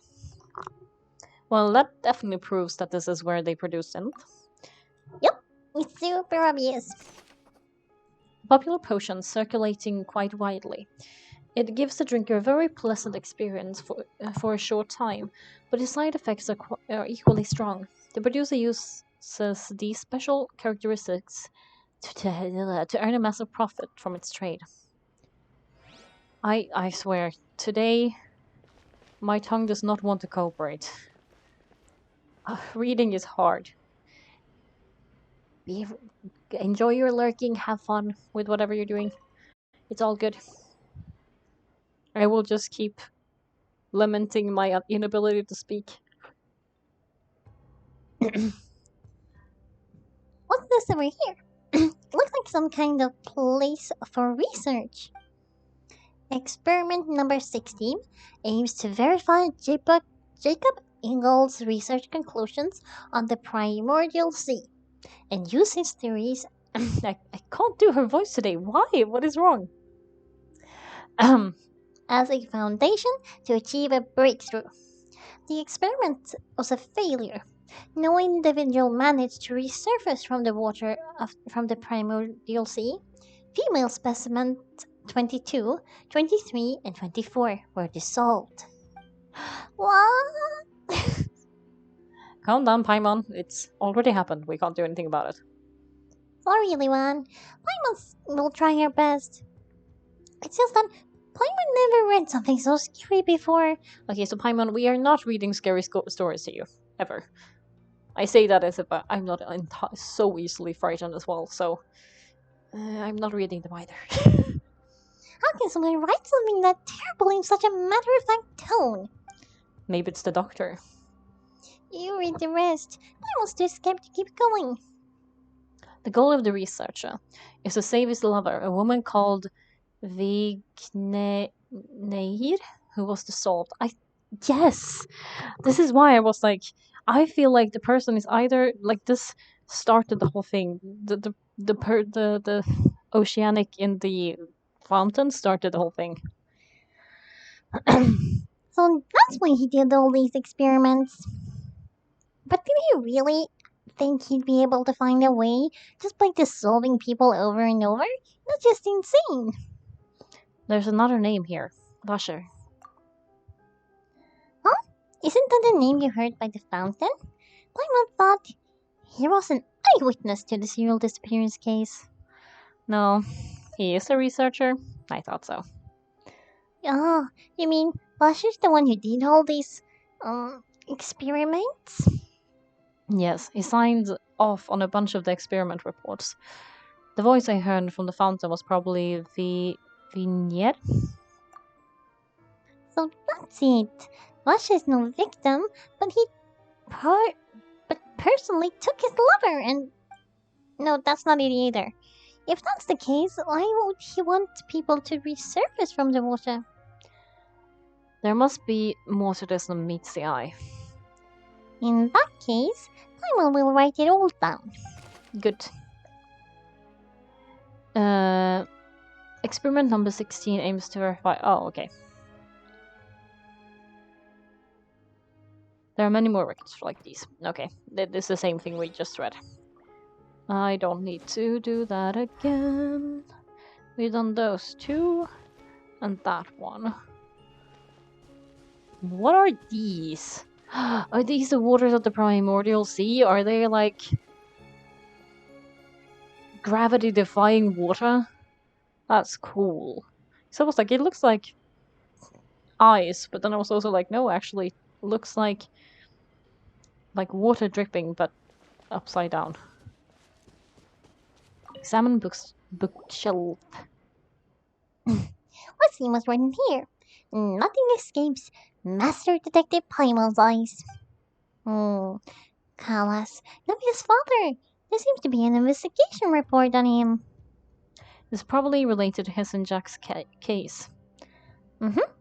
Well, that definitely proves that this is where they produce synth. Yep, it's super obvious. Popular potions circulating quite widely. It gives the drinker a very pleasant experience for a short time, but the side effects are equally strong. The producer uses these special characteristics to earn a massive profit from its trade. I swear, today my tongue does not want to cooperate. Reading is hard. Be, enjoy your lurking, have fun with whatever you're doing. It's all good. I will just keep lamenting my inability to speak. What's this over here? Looks like some kind of place for research. Experiment number 16 aims to verify Jacob Ingall's research conclusions on the primordial sea and use his theories. I can't do her voice today. Why? What is wrong? As a foundation to achieve a breakthrough. The experiment was a failure. No individual managed to resurface from the water from the primordial sea. Female specimens 22, 23, and 24 were dissolved. What? Calm down, Paimon. It's already happened. We can't do anything about it. Sorry, Luan. Paimon will try her best. It's just that Paimon never read something so scary before. Okay, so Paimon, we are not reading scary stories to you. Ever. I say that as if I'm not so easily frightened as well, so I'm not reading them either. How can someone write something that terrible in such a matter-of-fact tone? Maybe it's the doctor. You read the rest. Paimon's too scared to keep going. The goal of the researcher is to save his lover, a woman called Vigneir, who was dissolved. Yes, this is why I was like, I feel like the person is either like this started the whole thing. The oceanic in the fountain started the whole thing. So that's why he did all these experiments. But did he really think he'd be able to find a way just by dissolving people over and over? That's just insane. There's another name here, Vasher. Huh? Isn't that the name you heard by the fountain? Paimon thought he was an eyewitness to the serial disappearance case. No, he is a researcher. I thought so. Oh, you mean Basher's the one who did all these, experiments? Yes, he signed off on a bunch of the experiment reports. The voice I heard from the fountain was probably the vignette. So that's it. Basher's no victim, but but personally took his lover and... No, that's not it either. If that's the case, why would he want people to resurface from the water? There must be more to this than meets the eye. In that case, Paimon will write it all down. Good. Experiment number 16 aims to verify. Oh, okay. There are many more records like these. Okay, this is the same thing we just read. I don't need to do that again. We've done those two, and that one. What are these? Are these the waters of the primordial sea? Are they like gravity-defying water? That's cool. So it's like it looks like ice, but then I was also like, no, actually, looks like water dripping, but upside down. Examine bookshelf. Let's see what's right in here. Nothing escapes Master Detective Paimon's eyes. Callas, Navia's father. There seems to be an investigation report on him. It's probably related to his and Jack's case. Yep.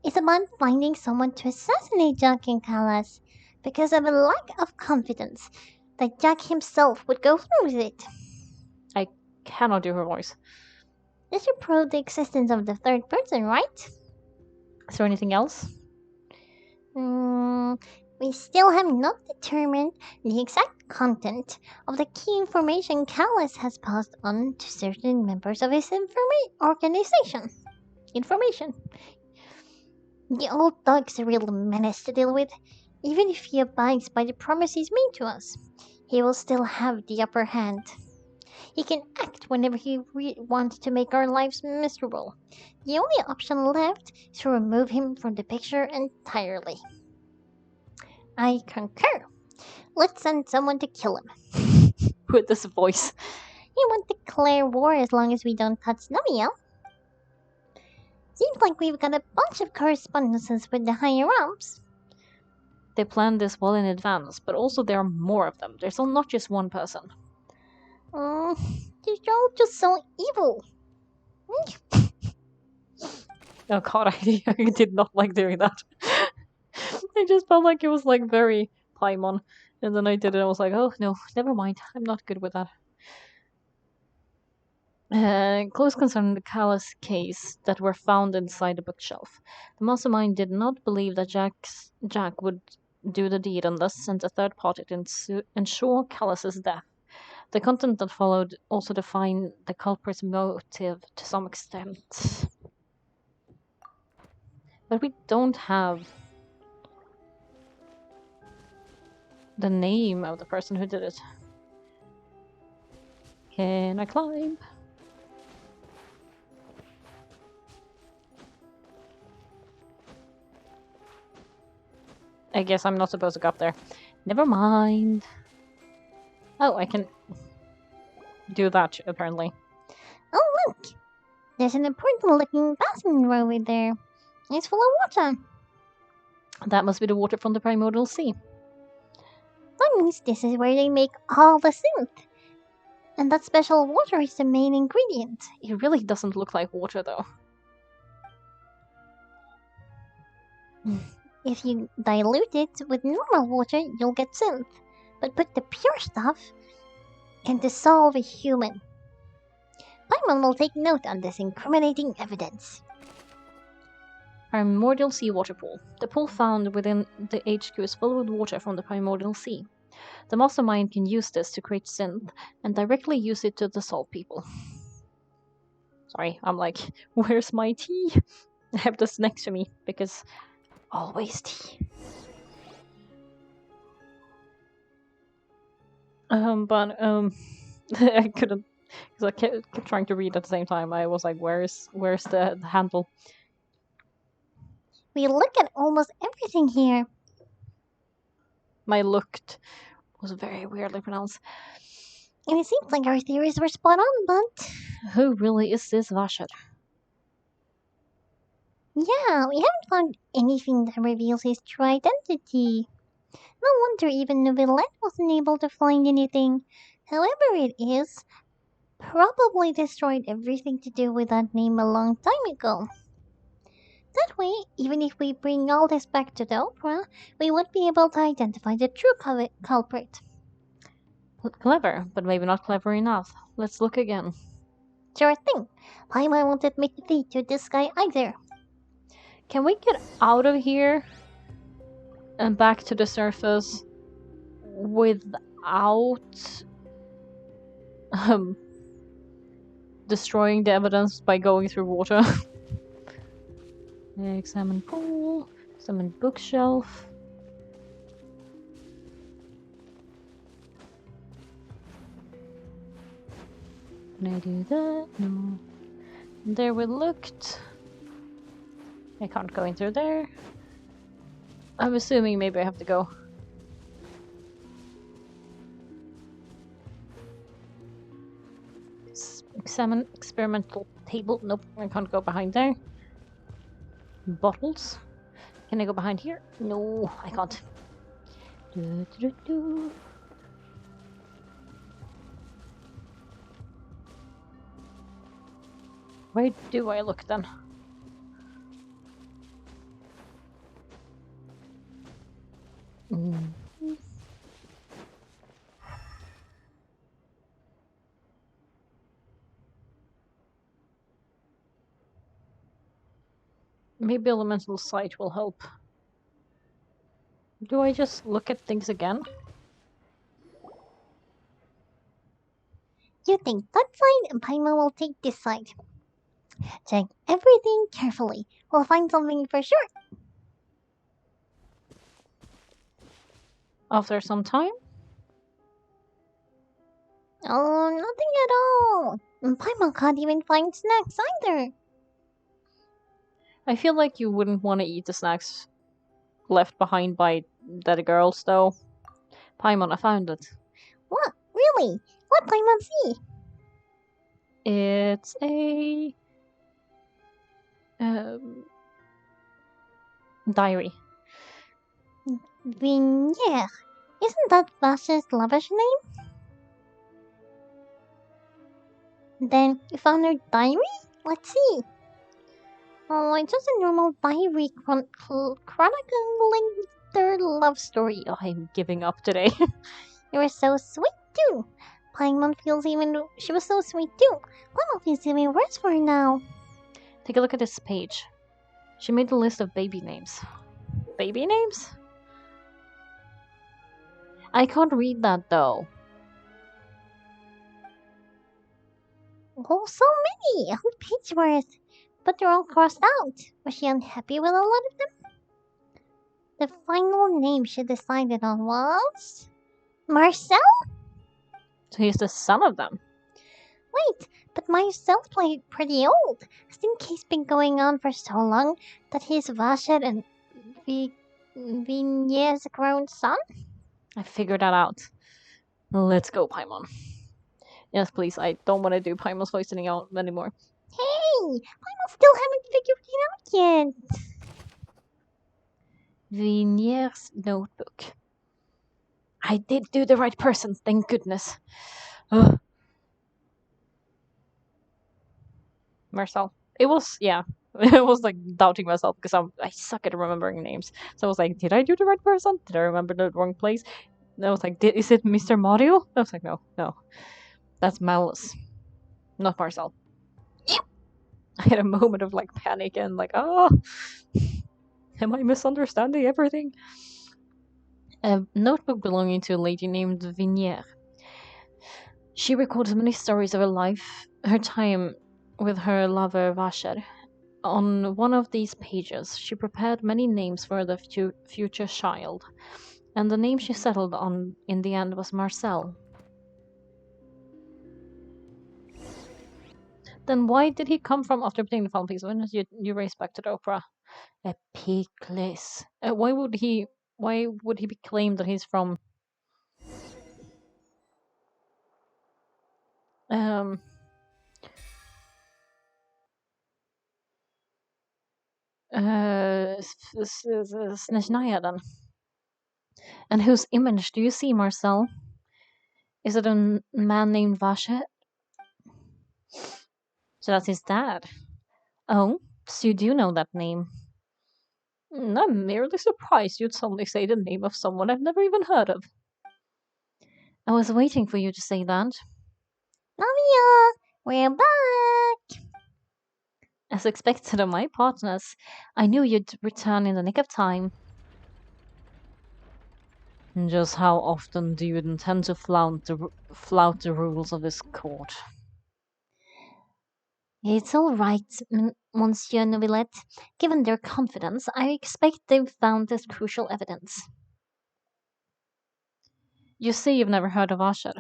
It's about finding someone to assassinate Jack and Callas because of a lack of confidence that Jack himself would go through with it. I cannot do her voice. This should prove the existence of the third person, right? Is there anything else? We still have not determined the exact content of the key information Callas has passed on to certain members of his organization. Information. The old dog's a real menace to deal with. Even if he abides by the promises made to us, he will still have the upper hand. He can act whenever he wants to make our lives miserable. The only option left is to remove him from the picture entirely. I concur. Let's send someone to kill him. With this voice. He won't declare war as long as we don't touch Namia. Seems like we've got a bunch of correspondences with the higher ups. They planned this well in advance, but also there are more of them. There's not just one person. They're all just so evil. Oh god, I did not like doing that. I just felt like it was like very Paimon. And then I did it, I was like, oh no, never mind. I'm not good with that. Clues concerning the Callas case that were found inside the bookshelf. The mastermind did not believe that Jack would do the deed and thus sent a third party to ensure Callas's death. The content that followed also defined the culprit's motive to some extent. But we don't have the name of the person who did it. Can I climb? I guess I'm not supposed to go up there. Never mind. Oh, I can do that, apparently. Oh, look! There's an important looking bathroom over there. It's full of water. That must be the water from the primordial sea. That means this is where they make all the synth. And that special water is the main ingredient. It really doesn't look like water, though. If you dilute it with normal water, you'll get synth. But put the pure stuff can dissolve a human. Paimon will take note on this incriminating evidence. Primordial seawater pool. The pool found within the HQ is full with water from the primordial sea. The mastermind can use this to create synth and directly use it to dissolve people. Sorry, I'm like, where's my tea? I have this next to me because always tea. I couldn't because I kept trying to read at the same time. I was like, where's the handle? We look at almost everything here. My looked was very weirdly pronounced. And it seems like our theories were spot on, but... Who really is this Vashar? Yeah, we haven't found anything that reveals his true identity. No wonder even Novelette wasn't able to find anything. However it is, probably destroyed everything to do with that name a long time ago. That way, even if we bring all this back to the opera, we won't be able to identify the true culprit. Clever, but maybe not clever enough. Let's look again. Sure thing. Paimon won't admit defeat to this guy either. Can we get out of here and back to the surface without destroying the evidence by going through water? Examine pool, examine bookshelf. Can I do that? No. There we looked. I can't go in through there. I'm assuming maybe I have to go. Examine experimental table. Nope, I can't go behind there. Bottles. Can I go behind here? No, I can't. Where do I look then? Maybe elemental sight will help. Do I just look at things again? You think that side, and Paimon will take this side. Check everything carefully. We'll find something for sure. After some time? Oh, nothing at all. And Paimon can't even find snacks either. I feel like you wouldn't want to eat the snacks left behind by the girls, though. Paimon, I found it. What? Really? What Paimon see? It's a diary. Vignere. Isn't that Vash's lover's name? Then you found her diary? Let's see. Oh, it's just a normal diary chronicling their love story. Oh, I'm giving up today. You were so sweet too. Paimon feels even she was so sweet too. Paimon feels even worse for her now. Take a look at this page. She made a list of baby names. Baby names? I can't read that though. Oh, so many! A whole page worth. But they're all crossed out. Was she unhappy with a lot of them? The final name she decided on was Marcel? So he's the son of them. Wait, but Marcel's pretty old. Hasn't the case been going on for so long that he's Vashon and Vignere's grown son? I figured that out. Let's go, Paimon. Yes, please. I don't want to do Paimon's voice out anymore. Hey, Paimon still haven't figured it out yet. Vignere's notebook. I did do the right person, thank goodness. Ugh. Marcel. It was, yeah. It was like doubting myself because I suck at remembering names. So I was like, did I do the right person? Did I remember the wrong place? And I was like, is it Mr. Mario? I was like, no. That's Malice. Not Marcel. I had a moment of like panic and like, am I misunderstanding everything? A notebook belonging to a lady named Vignere. She records many stories of her life, her time with her lover Vasher. On one of these pages, she prepared many names for the future child, and the name she settled on in the end was Marcel. Then why did he come from after obtaining the final piece? When did you race back to the opera? Epicles. Why would he be claimed that he's from Snezhnaya then? And whose image do you see, Marcel? Is it a man named Vashe? So that's his dad. Oh, so you do know that name. I'm merely surprised you'd suddenly say the name of someone I've never even heard of. I was waiting for you to say that. Navia, we're back! As expected of my partners, I knew you'd return in the nick of time. Just how often do you intend to flout the rules of this court? It's all right, Monsieur Nobilette. Given their confidence, I expect they've found this crucial evidence. You say you've never heard of Asher.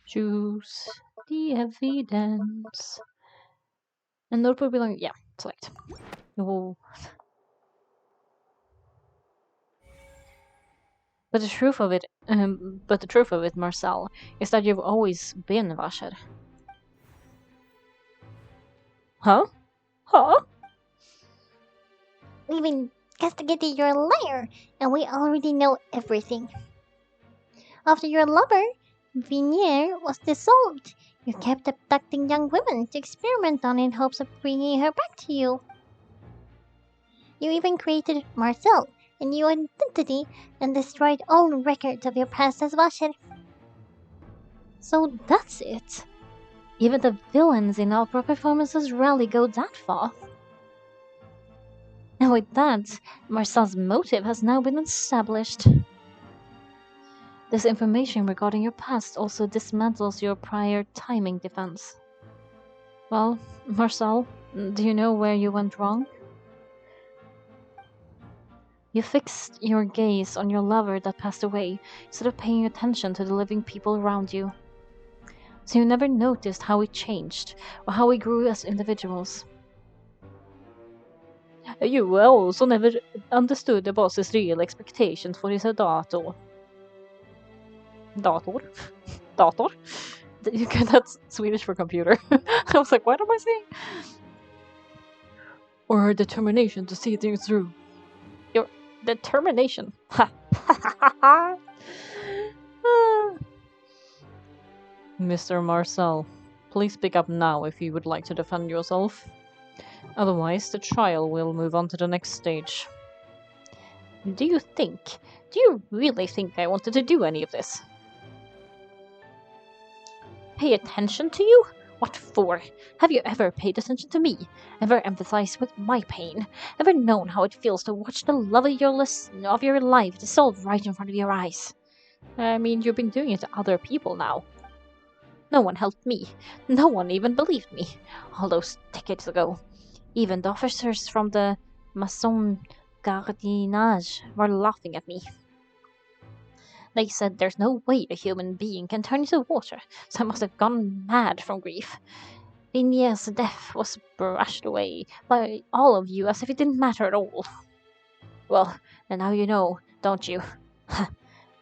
Choose the evidence. And notebook belong. Yeah, select. Oh. But the truth of it, Marcel, is that you've always been Vasher. Huh? Huh? We've investigated your lair, and we already know everything. After your lover, Vinier, was dissolved, you kept abducting young women to experiment on in hopes of bringing her back to you. You even created Marcel, a new identity, and destroyed all records of your past as Vasher. So that's it. Even the villains in opera performances rarely go that far. And with that, Marcel's motive has now been established. This information regarding your past also dismantles your prior timing defense. Well, Marcel, do you know where you went wrong? You fixed your gaze on your lover that passed away instead of paying attention to the living people around you. So you never noticed how we changed or how we grew as individuals. You also never understood the boss's real expectations for his dator. Dator? Dator? That's Swedish for computer. I was like, what am I saying? Or her determination to see things through. Your determination. Mr. Marcel, please speak up now if you would like to defend yourself. Otherwise, the trial will move on to the next stage. Do you really think I wanted to do any of this? Pay attention to you? What for? Have you ever paid attention to me? Ever empathized with my pain? Ever known how it feels to watch the love of your life dissolve right in front of your eyes? I mean, you've been doing it to other people now. No one helped me. No one even believed me. All those decades ago. Even the officers from the Maison Gardinage were laughing at me. They said there's no way a human being can turn into water, so I must have gone mad from grief. Vinier's death was brushed away by all of you as if it didn't matter at all. Well, and now you know, don't you?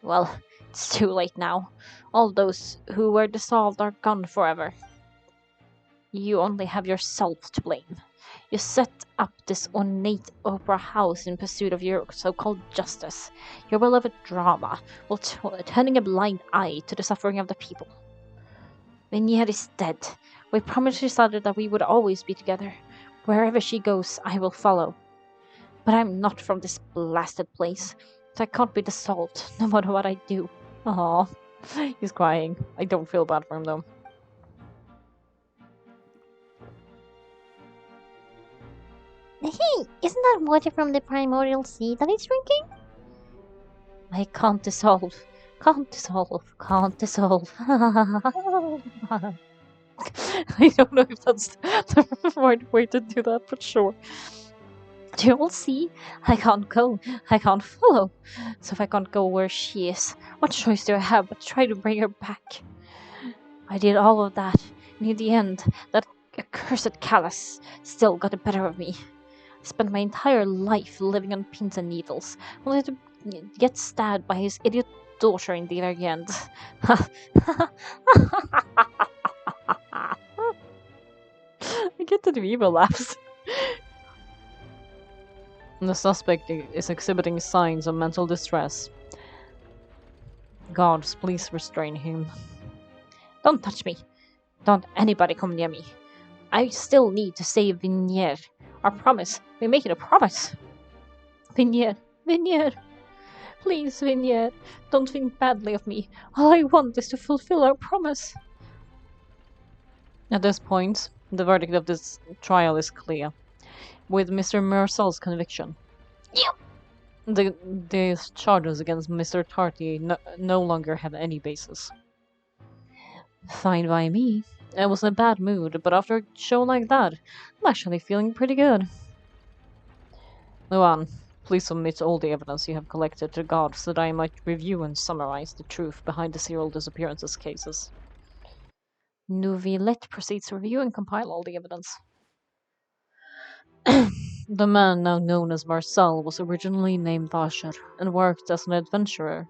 Well, it's too late now. All those who were dissolved are gone forever. You only have yourself to blame. You set up this ornate opera house in pursuit of your so-called justice, your beloved drama, while turning a blind eye to the suffering of the people. Venier is dead. We promised each other that we would always be together. Wherever she goes, I will follow. But I'm not from this blasted place, so I can't be dissolved, no matter what I do. Aww. He's crying. I don't feel bad for him, though. Hey, isn't that water from the primordial sea that he's drinking? I can't dissolve. Can't dissolve. Can't dissolve. I don't know if that's the right way to do that, but sure. Do you all see? I can't go. I can't follow. So if I can't go where she is, what choice do I have but try to bring her back? I did all of that, and in the end, that accursed callus still got the better of me. I spent my entire life living on pins and needles, only to get stabbed by his idiot daughter in the very end. I get to do evil laughs. The suspect is exhibiting signs of mental distress. Gods, please restrain him. Don't touch me. Don't anybody come near me. I still need to save Vinier. Our promise. We make it a promise. Vinier, Vinier. Please, Vinier, don't think badly of me. All I want is to fulfill our promise. At this point, the verdict of this trial is clear. With Mr. Marcel's conviction. The charges against Mr. Tarty no longer have any basis. Fine by me. I was in a bad mood, but after a show like that, I'm actually feeling pretty good. Luan, please submit all the evidence you have collected to God so that I might review and summarize the truth behind the serial disappearances cases. Nuvilet proceeds to review and compile all the evidence. The man now known as Marcel was originally named Vasher and worked as an adventurer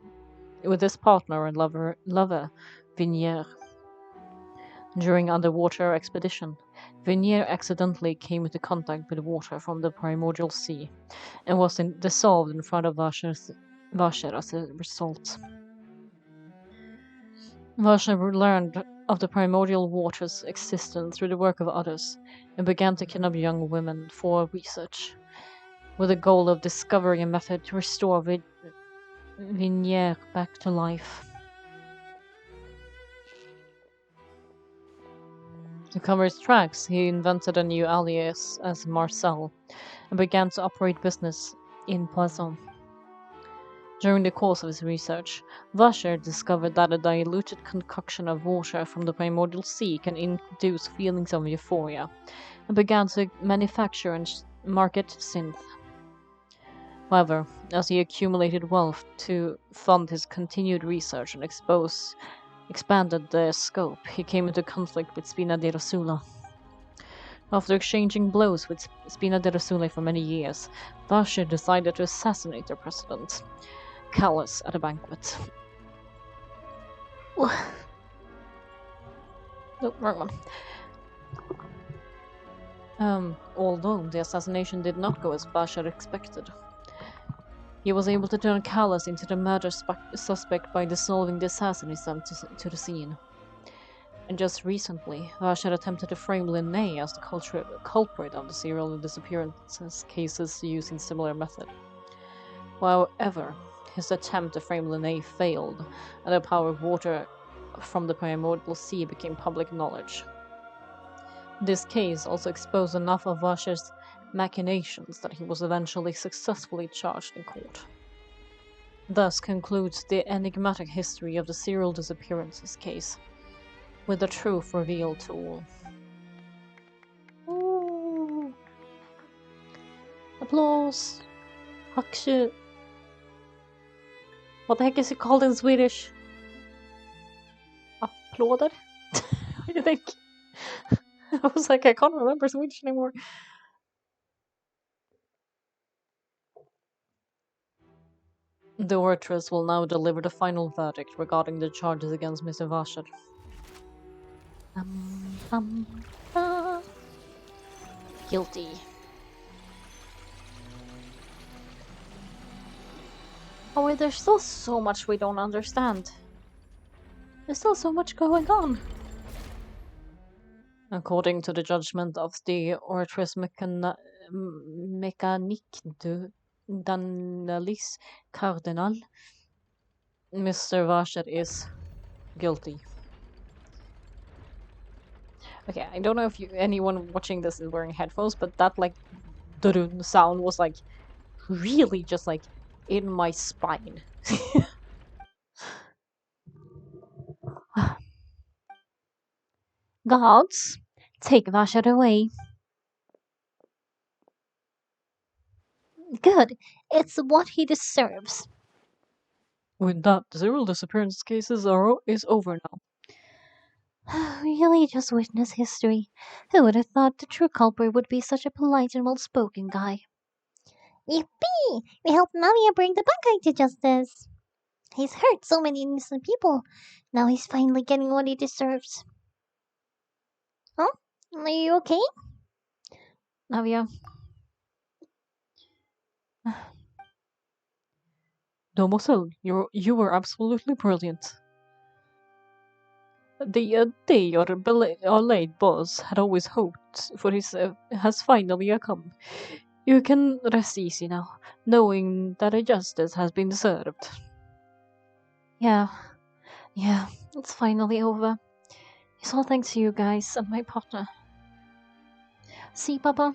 with his partner and lover Vinier. During underwater expedition, Venier accidentally came into contact with water from the primordial sea and was dissolved in front of Vasher as a result. Vasher learned of the primordial water's existence through the work of others and began to kidnap young women for research, with the goal of discovering a method to restore Venier back to life. To cover his tracks, he invented a new alias as Marcel and began to operate business in Poisson. During the course of his research, Vasher discovered that a diluted concoction of water from the primordial sea can induce feelings of euphoria, and began to manufacture and market synth. However, as he accumulated wealth to fund his continued research and expanded the scope, he came into conflict with Spina de Rosula. After exchanging blows with Spina de Rosula for many years, Vasher decided to assassinate their president, Callus, at a banquet. No, wrong one. Although the assassination did not go as Vasher expected, he was able to turn Callus into the murder suspect by dissolving the assassin he sent to the scene. And just recently, Vasher attempted to frame Linné as the culprit of the serial disappearances cases using similar method. However, his attempt to frame Linné failed, and the power of water from the primordial sea became public knowledge. This case also exposed enough of Vasher's machinations that he was eventually successfully charged in court. Thus concludes the enigmatic history of the serial disappearances case, with the truth revealed to all. Ooh. Applause. Hakshu. What the heck is it called in Swedish? Applåder? What do you think? I was like, I can't remember Swedish anymore. The oratress will now deliver the final verdict regarding the charges against Mr. Vasher. Guilty. Oh wait, there's still so much we don't understand. There's still so much going on. According to the judgment of the oratress Mécanique d'Analyse Cardinal, Mr. Vasher is guilty. Okay, I don't know if anyone watching this is wearing headphones, but that like dun sound was like really just like in my spine. Gods, take Vasher away. Good. It's what he deserves. With that, the serial disappearance cases is over now. Really just witness history. Who would have thought the true culprit would be such a polite and well-spoken guy? Yippee! We helped Navia bring the bad guy to justice. He's hurt so many innocent people. Now he's finally getting what he deserves. Huh? Are you okay? Navia. Domosel, you were absolutely brilliant. The day your late boss had always hoped for has finally come. You can rest easy now, knowing that a justice has been served. Yeah, it's finally over. It's all thanks to you guys and my partner. See, Papa?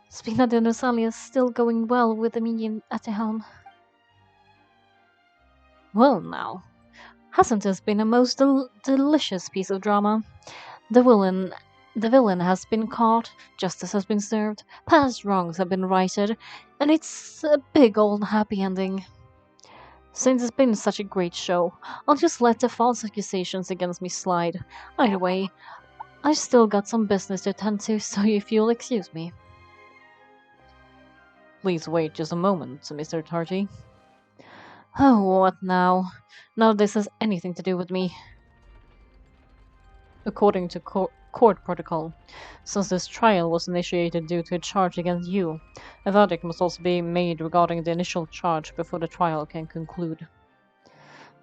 Spina de Rosalia is still going well with the minion at the helm. Well now, Hasn't this been a most delicious piece of drama? The villain has been caught, justice has been served, past wrongs have been righted, and it's a big old happy ending. Since it's been such a great show, I'll just let the false accusations against me slide. Either way, I've still got some business to attend to, so if you'll excuse me. Please wait just a moment, Mr. Tarty. Oh, what now? None of this has anything to do with me. According to Court protocol. Since this trial was initiated due to a charge against you, a verdict must also be made regarding the initial charge before the trial can conclude.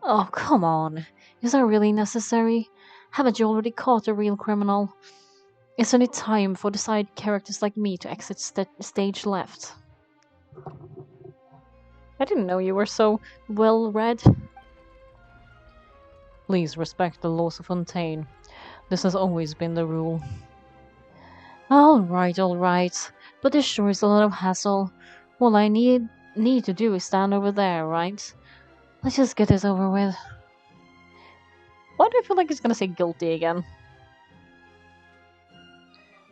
Oh, come on. Is that really necessary? Haven't you already caught a real criminal? Isn't it time for the side characters like me to exit stage left? I didn't know you were so well read. Please respect the laws of Fontaine. This has always been the rule. Alright. But this sure is a lot of hassle. All I need to do is stand over there, right? Let's just get this over with. Why do I feel like he's gonna say guilty again?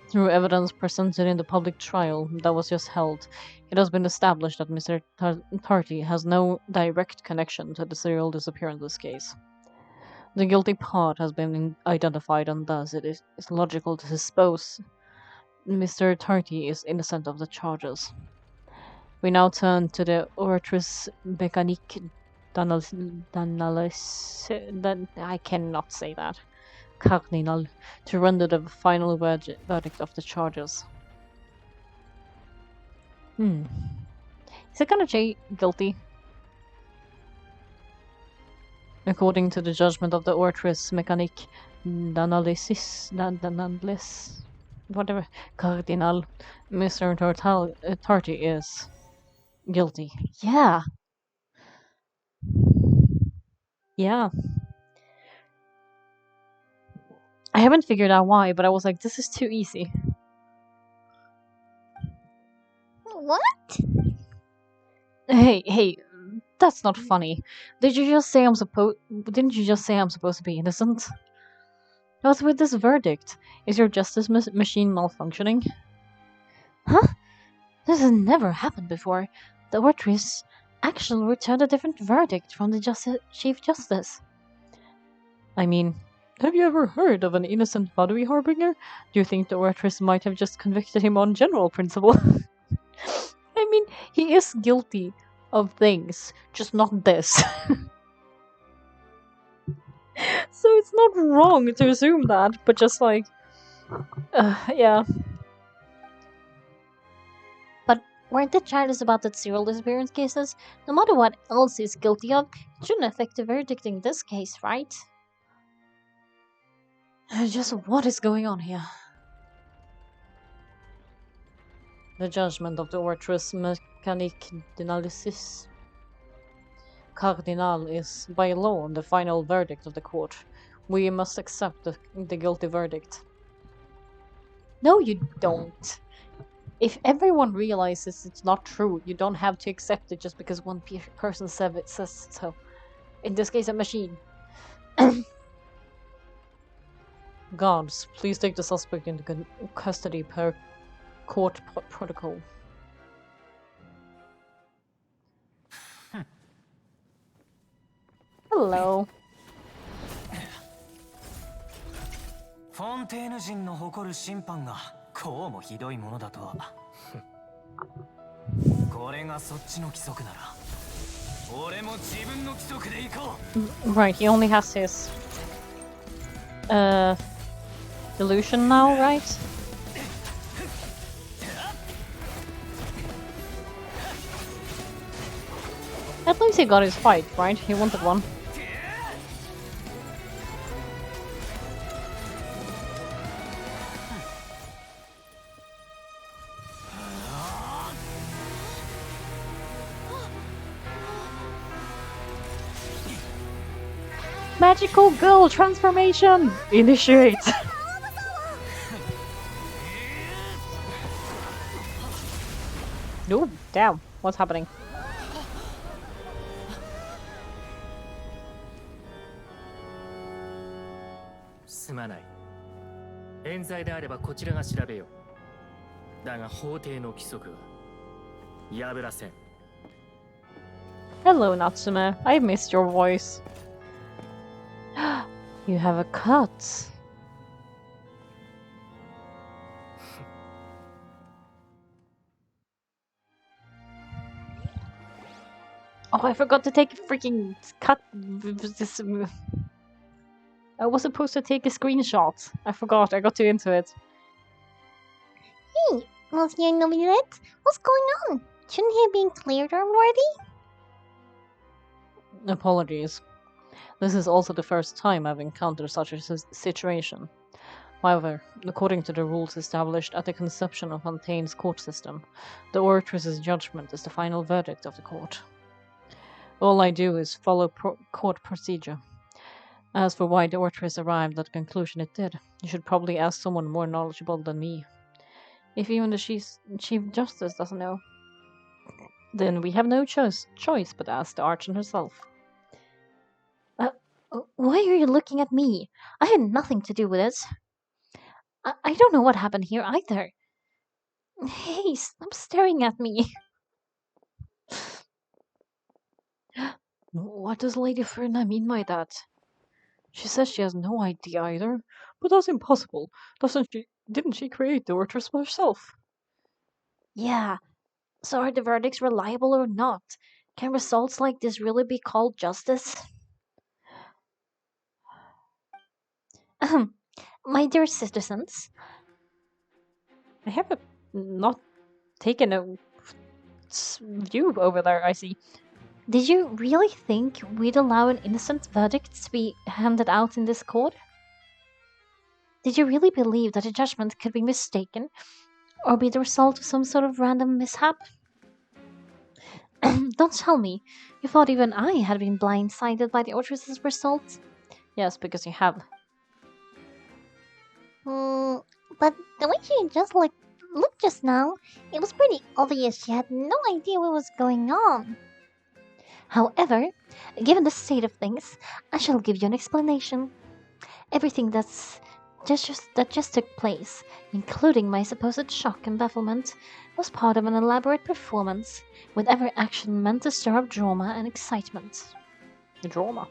Through evidence presented in the public trial that was just held, it has been established that Mr. Tarty has no direct connection to the serial disappearances case. The guilty part has been identified, and thus it is logical to suppose Mr. Tarty is innocent of the charges. We now turn to the Oratrice Mécanique I cannot say that. Cardinal, to render the final verdict of the charges. Is it gonna say guilty? According to the judgment of the Oratrice Mécanique whatever, Cardinal, Mr. Tarty is guilty. Yeah. I haven't figured out why, but I was like, this is too easy. What? Hey, that's not funny. Didn't you just say I'm supposed to be innocent? What's with this verdict? Is your justice machine malfunctioning? Huh? This has never happened before. The Oratrice actually returned a different verdict from the Chief Justice. I mean, have you ever heard of an innocent Badawi harbinger? Do you think the Oratrice might have just convicted him on general principle? I mean, he is guilty of things, just not this. So it's not wrong to assume that, but just like, yeah. But weren't the charges about the serial disappearance cases? No matter what else he's guilty of, it shouldn't affect the verdict in this case, right? Just what is going on here? The judgment of the Oratrice Mécanique d'Analysis Cardinal is, by law, the final verdict of the court. We must accept the guilty verdict. No, you don't. If everyone realizes it's not true, you don't have to accept it just because one person says so. In this case, a machine. Guards, please take the suspect into custody per court protocol. Hello. フォンテーヌ人の誇る審判がこうもひどいものだとは。これがそっちの規則なら、俺も自分の規則で行こう。Right, he only has his delusion now, right? At least he got his fight, right? He wanted one. Magical girl transformation! Initiate! Oh, damn. What's happening? Hello, Natsume. I missed your voice. You have a cut. Oh, I forgot to take a freaking cut. I was supposed to take a screenshot. I forgot, I got too into it. Hey, Monsieur Nobilette, what's going on? Shouldn't he have been cleared already? Apologies. This is also the first time I've encountered such a situation. However, according to the rules established at the conception of Fontaine's court system, the oratress's judgment is the final verdict of the court. All I do is follow court procedure. As for why the oratress arrived at the conclusion it did, you should probably ask someone more knowledgeable than me. If even the Chief Justice doesn't know, then we have no choice but ask the Archon herself. Why are you looking at me? I had nothing to do with it. I don't know what happened here either. Hey, stop staring at me. What does Lady Ferna mean by that? She says she has no idea either, but that's impossible. Didn't she create the oratress herself? Yeah, so are the verdicts reliable or not? Can results like this really be called justice? My dear citizens, I have not taken a view over there, I see. did you really think we'd allow an innocent verdict to be handed out in this court? Did you really believe that a judgment could be mistaken or be the result of some sort of random mishap? Don't tell me you thought even I had been blindsided by the oratress's result? Yes, because you have. But the way she just looked just now, it was pretty obvious she had no idea what was going on. However, given the state of things, I shall give you an explanation. Everything that just took place, including my supposed shock and bafflement, was part of an elaborate performance, with every action meant to stir up drama and excitement. Drama.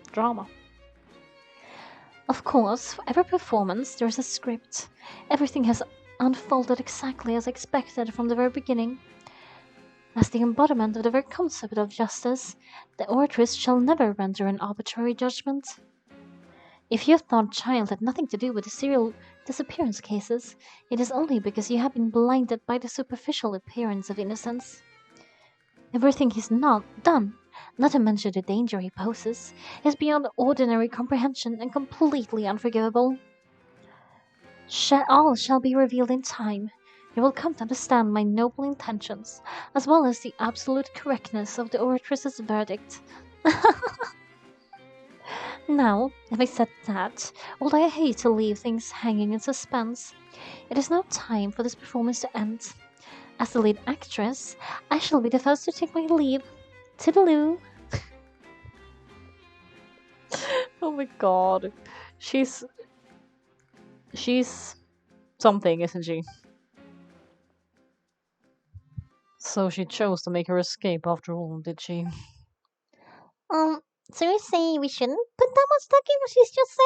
Of course, for every performance there is a script. Everything has unfolded exactly as expected from the very beginning. As the embodiment of the very concept of justice, the oratress shall never render an arbitrary judgment. If you thought child had nothing to do with the serial disappearance cases, it is only because you have been blinded by the superficial appearance of innocence. Everything he's not done, not to mention the danger he poses, is beyond ordinary comprehension and completely unforgivable. All shall be revealed in time. You will come to understand my noble intentions, as well as the absolute correctness of the oratress's verdict. Now, having said that, although I hate to leave things hanging in suspense, it is now time for this performance to end. As the lead actress, I shall be the first to take my leave. Toodaloo! Oh my god. She's something, isn't she? So she chose to make her escape after all, did she? So you say we shouldn't put that much stock in what she's just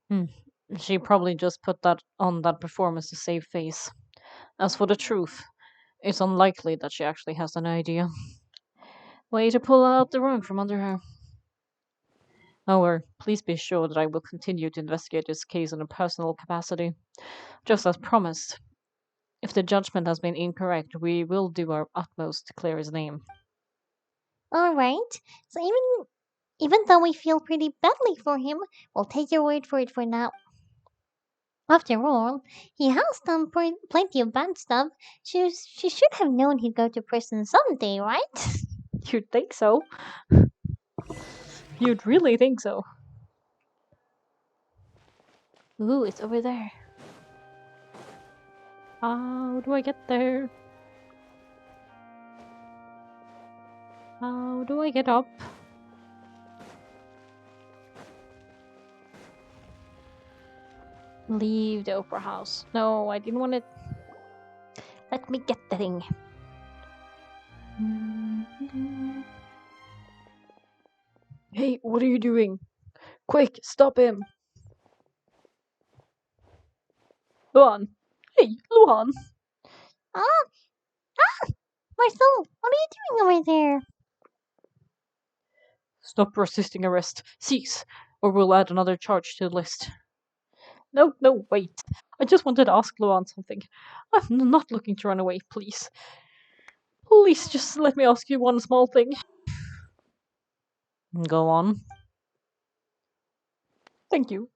said? She probably just put that on that performance to save face. As for the truth, it's unlikely that she actually has an idea. Way to pull out the rug from under her. However, please be sure that I will continue to investigate this case in a personal capacity. Just as promised, if the judgment has been incorrect, we will do our utmost to clear his name. Alright, so even though we feel pretty badly for him, we'll take your word for it for now. After all, he has done plenty of bad stuff. She should have known he'd go to prison someday, right? You'd think so. You'd really think so. Ooh, it's over there. How do I get there? How do I get up? Leave the opera house. No, I didn't want it. Let me get the thing. Hey, what are you doing? Quick, stop him! Luan! Hey, Luan! Marcel, what are you doing over there? Stop resisting arrest. Cease. or we'll add another charge to the list. No, wait. I just wanted to ask Luan something. I'm not looking to run away, please. Please, just let me ask you one small thing. Go on. Thank you.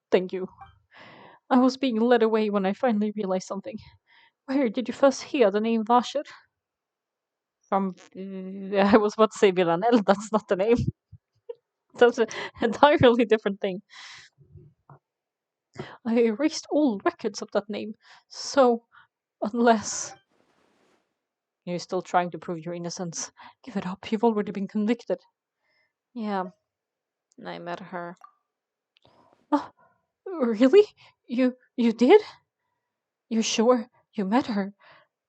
I was being led away when I finally realized something. Where did you first hear the name Vashir? From. I was about to say Villanelle, that's not the name. That's an entirely different thing. I erased all records of that name, so unless. You're still trying to prove your innocence. Give it up, you've already been convicted. Yeah, I met her. Oh, really? You did? You're sure you met her?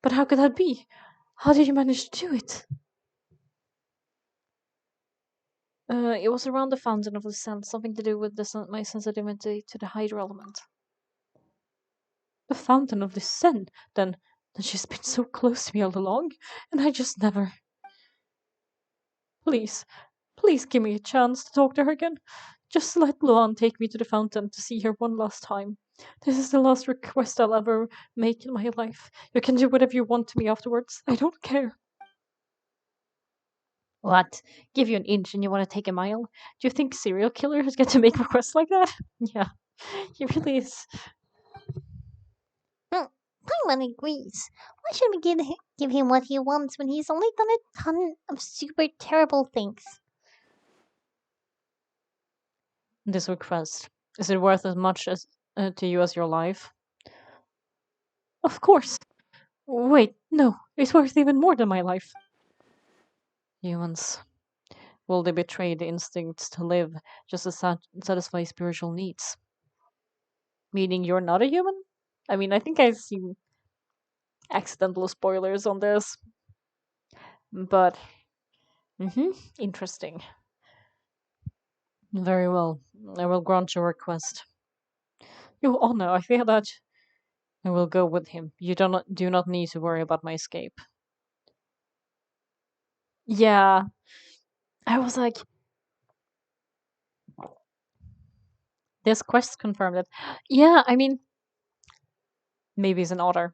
But how could that be? How did you manage to do it? It was around the fountain of the scent, something to do with my sensitivity to the hydro element. The fountain of the scent? Then she's been so close to me all along, and I just never. Please give me a chance to talk to her again. Just let Luan take me to the fountain to see her one last time. This is the last request I'll ever make in my life. You can do whatever you want to me afterwards. I don't care. What? Give you an inch and you want to take a mile? Do you think serial killers get to make requests like that? Yeah, he really is. Paimon agrees. Why should we give him what he wants when he's only done a ton of super terrible things? This request, is it worth as much as to you as your life? Of course. Wait, no, it's worth even more than my life. Humans. Will they betray the instincts to live just to satisfy spiritual needs? Meaning you're not a human? I mean, I think I've seen accidental spoilers on this. But, interesting. Very well. I will grant your request. Your Honor, I fear that I will go with him. You do not need to worry about my escape. Yeah. I was like, this quest confirmed it. Yeah, I mean, maybe he's an otter.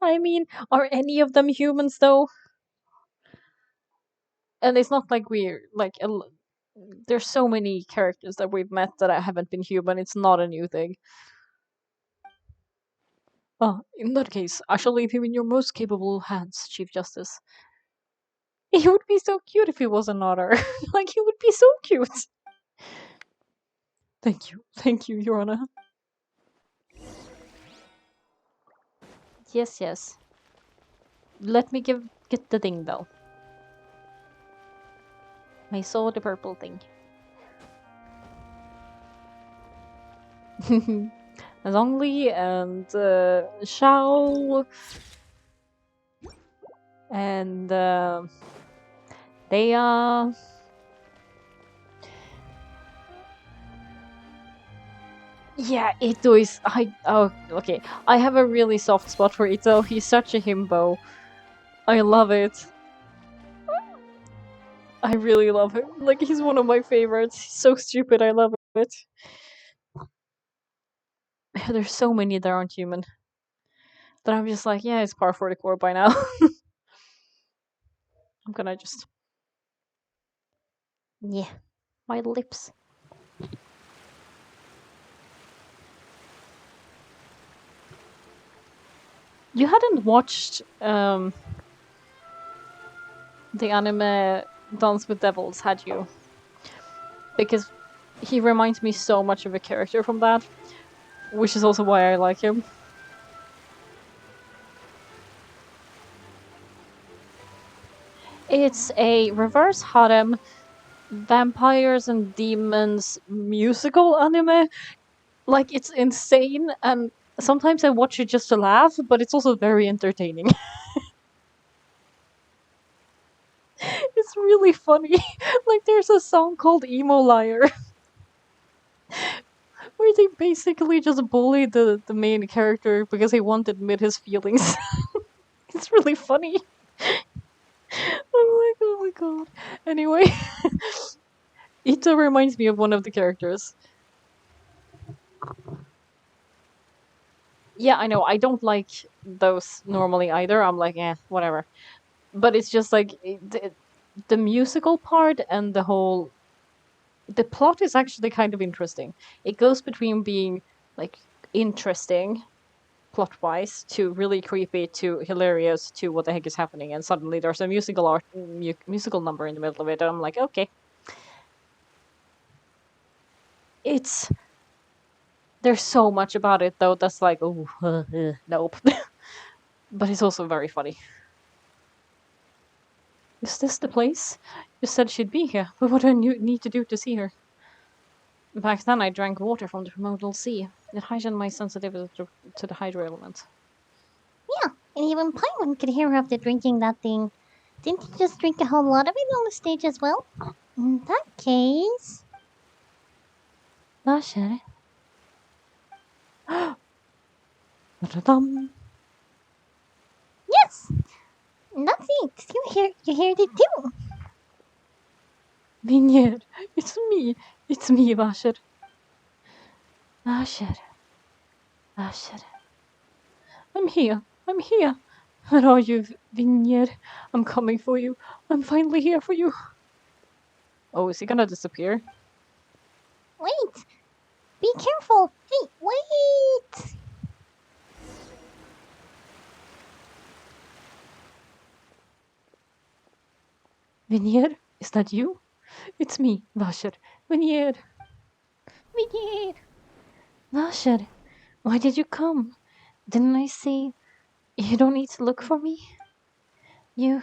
I mean, are any of them humans though? And it's not like we're like there's so many characters that we've met that haven't been human. It's not a new thing. Oh, in that case, I shall leave him in your most capable hands, Chief Justice. He would be so cute if he was an otter. Like, he would be so cute. Thank you, Your Honor. Yes. Let me get the thing though. I saw the purple thing. Zhongli and Shao and they yeah, Ito is okay. I have a really soft spot for Ito. He's such a himbo. I love it. I really love him. Like, he's one of my favorites. He's so stupid. I love it. There's so many that aren't human. That I'm just like, yeah, it's par for the core by now. I'm gonna just. Yeah, my lips. You hadn't watched the anime Dance with Devils, had you? Because he reminds me so much of a character from that, which is also why I like him. It's a reverse harem vampires and demons musical anime. Like, it's insane, and sometimes I watch it just to laugh, but it's also very entertaining. It's really funny. Like, there's a song called Emo Liar where they basically just bully the main character because he won't admit his feelings. It's really funny. Oh my god. Anyway. Ito reminds me of one of the characters. Yeah, I know. I don't like those normally either. I'm like, whatever. But it's just like the musical part and the plot is actually kind of interesting. It goes between being like interesting plot wise to really creepy to hilarious to what the heck is happening, and suddenly there's a musical number in the middle of it, and I'm like, okay, it's there's so much about it though that's like, oh, nope. But it's also very funny. Is this the place? You said she'd be here, but what do I need to do to see her? Back then, I drank water from the primordial sea. It heightened my sensitivity to the hydro element. Yeah, and even Paimon could hear after drinking that thing. Didn't you just drink a whole lot of it on the stage as well? In that case. Lasher. Da-da-dum. Yes! That's it. You heard it too. Vinjer, it's me. It's me, Vasher. Vasher. Vasher. I'm here. I'm here. Where are you, Vinjer? I'm coming for you. I'm finally here for you. Oh, is he gonna disappear? Wait! Be careful! Hey, wait! Vinjer, is that you? It's me, Vasher. Vinjer. Vinir! Vasher, why did you come? Didn't I say you don't need to look for me? You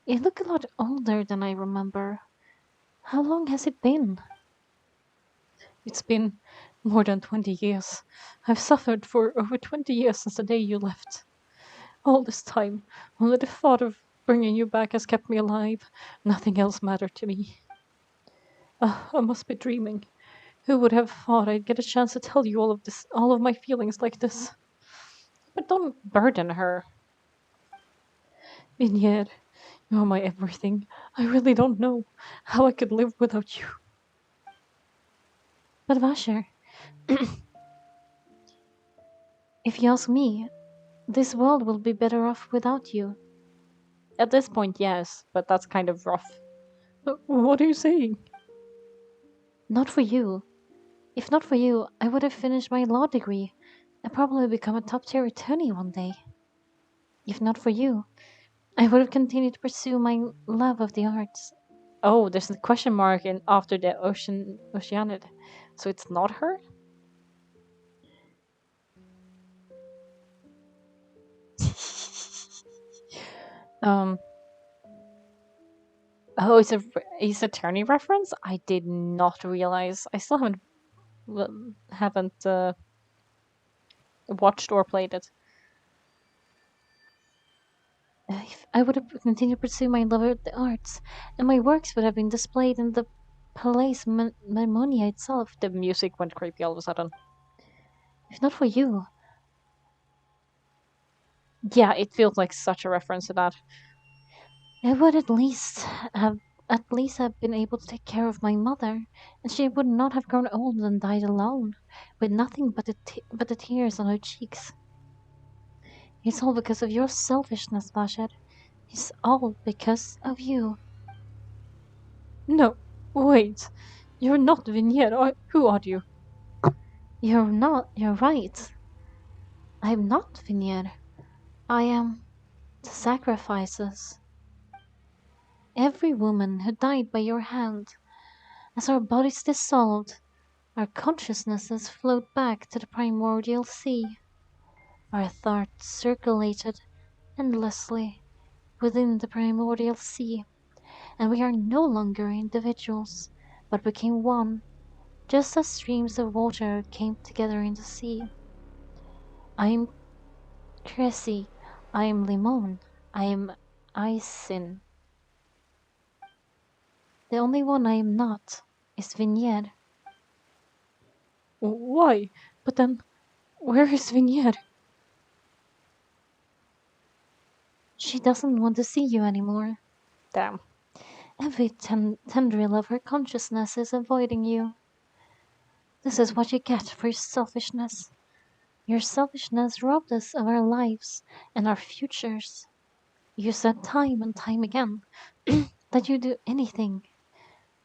look a lot older than I remember. How long has it been? It's been more than 20 years. I've suffered for over 20 years since the day you left. All this time, only the thought of bringing you back has kept me alive. Nothing else mattered to me. I must be dreaming. Who would have thought I'd get a chance to tell you all of this, all of my feelings like this? But don't burden her. Vineyard, you're my everything. I really don't know how I could live without you. But Vasher, if you ask me, this world will be better off without you. At this point, yes, but that's kind of rough. What are you saying? Not for you. If not for you, I would have finished my law degree and probably become a top tier attorney one day. If not for you, I would have continued to pursue my love of the arts. Oh, there's a question mark in after the oceanid. So it's not her? um Oh, it's a Ace Attorney reference? I did not realize. I still haven't watched or played it. If I would have continued to pursue my love of the arts, and my works would have been displayed in the Palais Marmonia itself. The music went creepy all of a sudden. If not for you. Yeah, it feels like such a reference to that. I would at least have been able to take care of my mother, and she would not have grown old and died alone, with nothing but the tears on her cheeks. It's all because of your selfishness, Bashar. It's all because of you. No, wait. You're not Vinier. Who are you? You're not. You're right. I'm not Vinier. I am the sacrifices. Every woman who died by your hand. As our bodies dissolved, our consciousnesses flowed back to the primordial sea. Our thoughts circulated endlessly within the primordial sea, and we are no longer individuals, but became one, just as streams of water came together in the sea. I am Cressy, I am Limon, I am Isin. The only one I am not is Vinier. Why? But then, where is Vinier? She doesn't want to see you anymore. Damn. Every tendril of her consciousness is avoiding you. This is what you get for your selfishness. Your selfishness robbed us of our lives and our futures. You said time and time again that you'd do anything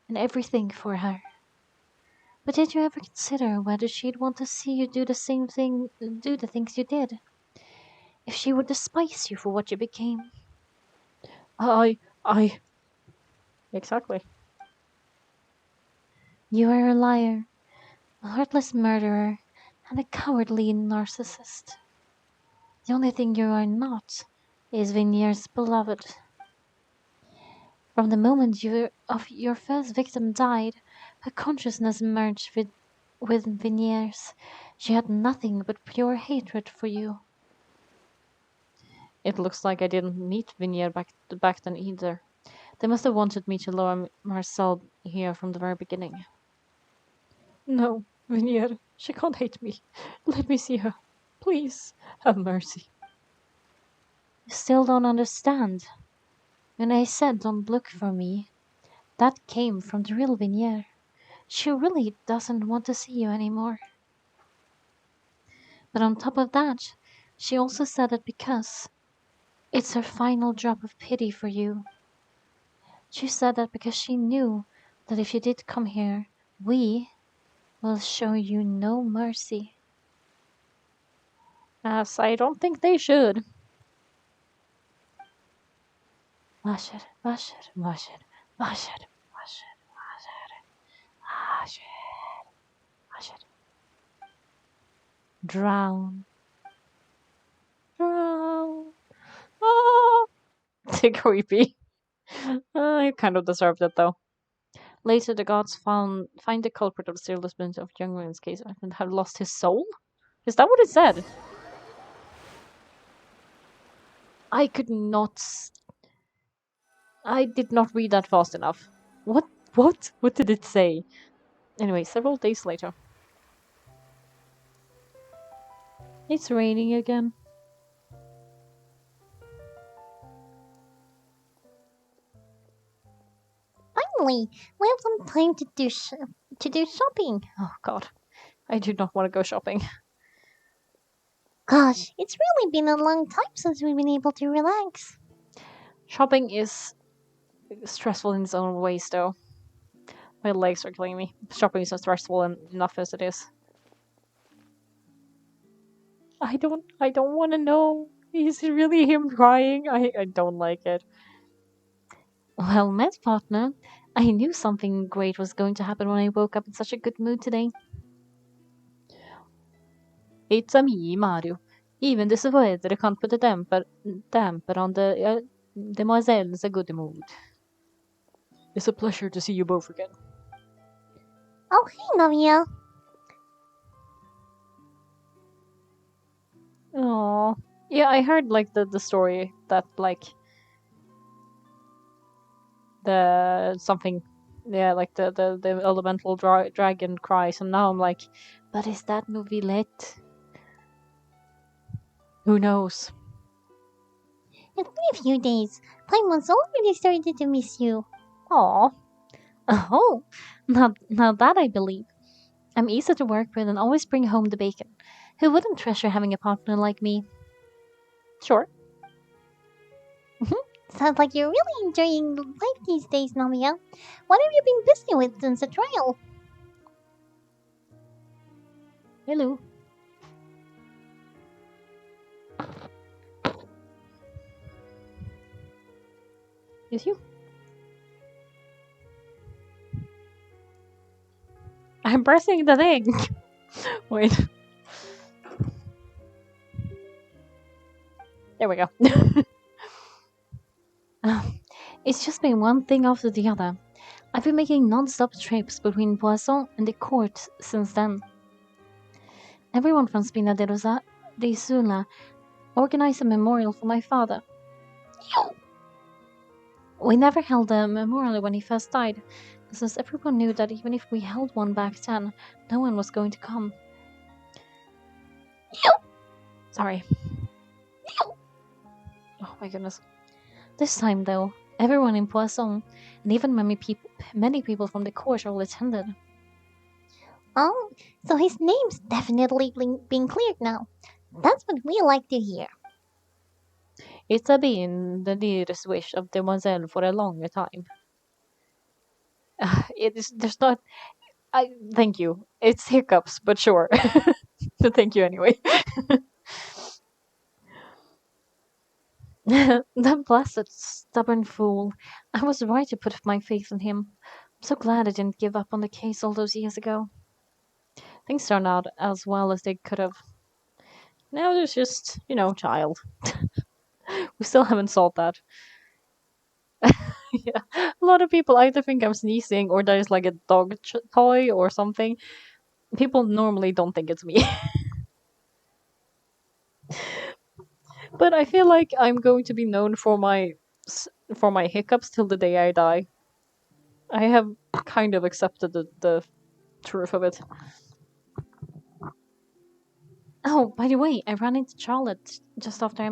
and everything for her. But did you ever consider whether she'd want to see you do the things you did? If she would despise you for what you became? I. Exactly. You are a liar, a heartless murderer, and a cowardly narcissist. The only thing you are not is Vinier's beloved. From the moment your first victim died, her consciousness merged with Vinier's. She had nothing but pure hatred for you. It looks like I didn't meet Vinier back then either. They must have wanted me to lure Marcel here from the very beginning. No, Vinier, she can't hate me. Let me see her. Please, have mercy. You still don't understand. When I said don't look for me, that came from the real Vinier. She really doesn't want to see you anymore. But on top of that, she also said it because it's her final drop of pity for you. She said that because she knew that if you did come here, we will show you no mercy. As I don't think they should. Wash it, wash it, wash it, wash it, wash it, wash it, wash it, wash it. Drown. Drown. Oh, creepy. I kind of deserved it though. Later, the gods find the culprit of the serial abuse of young women's case and have lost his soul. Is that what it said? I could not. I did not read that fast enough. What? What? What did it say? Anyway, several days later. It's raining again. Finally, we have some time to do shopping. Oh god. I do not want to go shopping. Gosh, it's really been a long time since we've been able to relax. Shopping is stressful in its own ways though. My legs are killing me. Shopping is not stressful enough as it is. I don't want to know. Is it really him crying? I don't like it. Well met, partner. I knew something great was going to happen when I woke up in such a good mood today. It's a me, Mario. Even this weather can't put a damper on the demoiselle's good mood. It's a pleasure to see you both again. Oh, hey, Navia. Oh, yeah, I heard like the story that like the something, yeah, like the elemental dragon cries, and now I'm like, but is that Novilette? Who knows? It's been a few days. Paimon's already started to miss you. Aw, Oh, now that I believe. I'm easy to work with and always bring home the bacon. Who wouldn't treasure having a partner like me? sure. Sounds like you're really enjoying life these days, Navia. What have you been busy with since the trial? Hello. Is you? I'm pressing the thing. Wait. There we go. It's just been one thing after the other. I've been making non-stop trips between Poisson and the court since then. Everyone from Spina de Sula organized a memorial for my father. We never held a memorial when he first died, since everyone knew that even if we held one back then, no one was going to come. Sorry. Oh my goodness. This time, though, Everyone in Poisson, and even many people from the court all attended. Oh, so his name's definitely being cleared now. That's what we like to hear. It's been the dearest wish of Demoiselle for a long time. It is. There's not. I thank you. It's hiccups, but sure. But thank you anyway. That blasted, stubborn fool. I was right to put my faith in him. I'm so glad I didn't give up on the case all those years ago. Things turned out as well as they could have. Now there's just, child. We still haven't solved that. Yeah, a lot of people either think I'm sneezing or there's like a dog toy or something. People normally don't think it's me. But I feel like I'm going to be known for my hiccups till the day I die. I have kind of accepted the truth of it. Oh, by the way, I ran into Charlotte just after I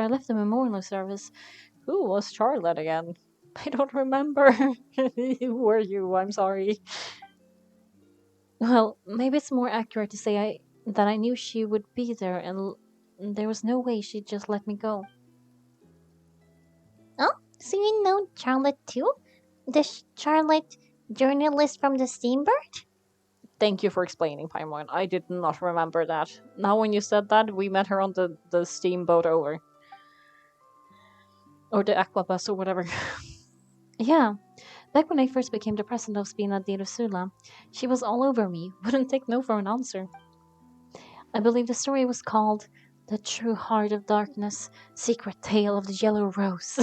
left the memorial service. Who was Charlotte again? I don't remember. Who were you? I'm sorry. Well, maybe it's more accurate to say that I knew she would be there, and there was no way she'd just let me go. Oh, so you know Charlotte too? The Charlotte journalist from the Steambird? Thank you for explaining, Paimon. I did not remember that. Now, when you said that, we met her on the steamboat over. Or the aquabus or whatever. Yeah, back when I first became the president of Spina di Rosula, she was all over me, wouldn't take no for an answer. I believe the story was called The True Heart of Darkness, Secret Tale of the Yellow Rose.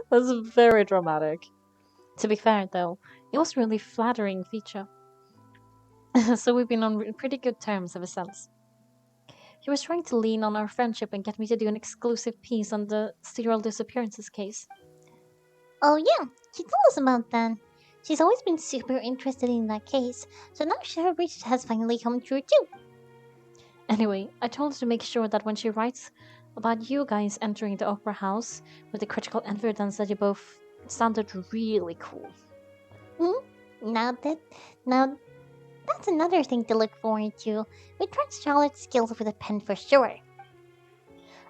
That's very dramatic. To be fair, though, it was really flattering feature. So we've been on pretty good terms ever since. He was trying to lean on our friendship and get me to do an exclusive piece on the serial disappearances case. Oh yeah, she told us about that. She's always been super interested in that case, so now her wish has finally come true too. Anyway, I told her to make sure that when she writes about you guys entering the opera house with the critical evidence that you both sounded really cool. Now that's another thing to look forward to. We trust Charlotte's skills with a pen for sure.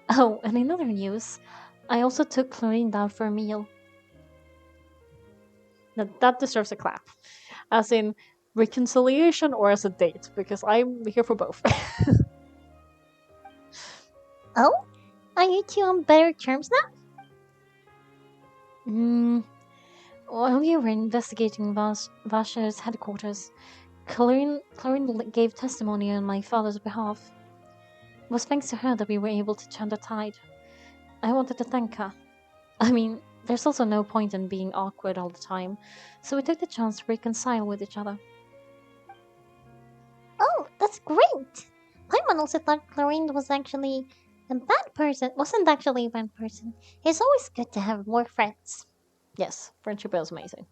Oh, and in other news, I also took Chlorine down for a meal. That deserves a clap. As in reconciliation or as a date, because I'm here for both. Oh? Are you two on better terms now? While we were investigating Vasher's headquarters, Chlorine gave testimony on my father's behalf. It was thanks to her that we were able to turn the tide. I wanted to thank her. I mean, there's also no point in being awkward all the time, so we took the chance to reconcile with each other. Oh, that's great! Paimon also thought Chlorine was actually a bad person. Wasn't actually a bad person. It's always good to have more friends. Yes, friendship is amazing.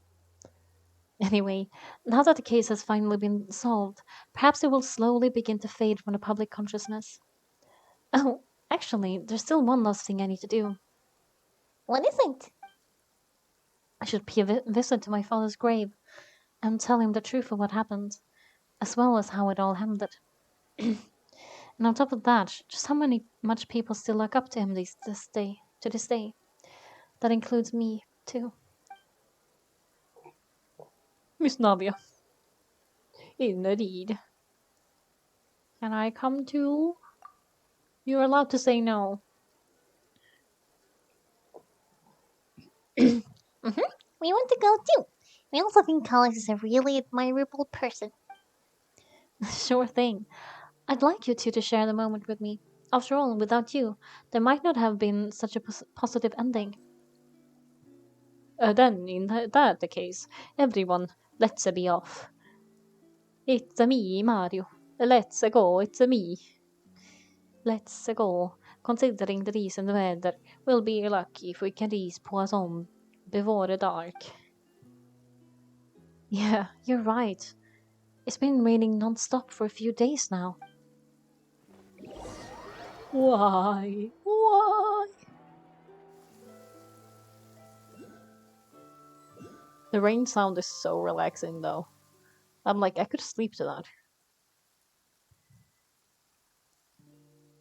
Anyway, now that the case has finally been solved, perhaps it will slowly begin to fade from the public consciousness. Oh, actually, there's still one last thing I need to do. What is it? I should pay a visit to my father's grave and tell him the truth of what happened, as well as how it all ended. And on top of that, just how much people still look up to him to this day. That includes me, too. Miss Nadia. Indeed. Can I come too? You're allowed to say no. We want to go too. We also think Alex is a really admirable person. Sure thing. I'd like you two to share the moment with me. After all, without you, there might not have been such a positive ending. Then, in that the case, everyone, let's be off. It's me, Mario. Let's go, it's me. Let's go. Considering the recent weather, we'll be lucky if we can reach Poisson before the dark. Yeah, you're right. It's been raining non-stop for a few days now. Why? Why? The rain sound is so relaxing, though. I'm like, I could sleep to that.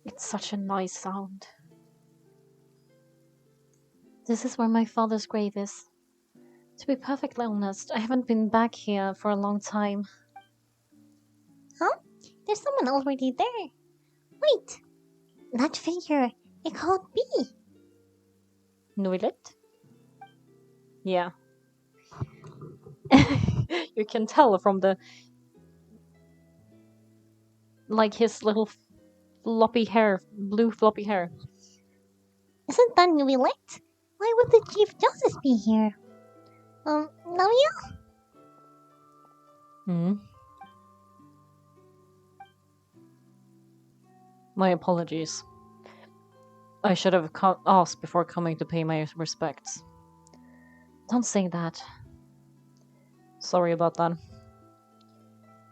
It's such a nice sound. This is where my father's grave is. To be perfectly honest, I haven't been back here for a long time. Huh? There's someone already there. Wait! That figure. It can't be. Nuilet? Yeah. You can tell from the... like his little floppy hair, blue floppy hair. Isn't that Nuilet? Why would the Chief Justice be here? Navia? Hmm. My apologies. I should have asked before coming to pay my respects. Don't say that. Sorry about that.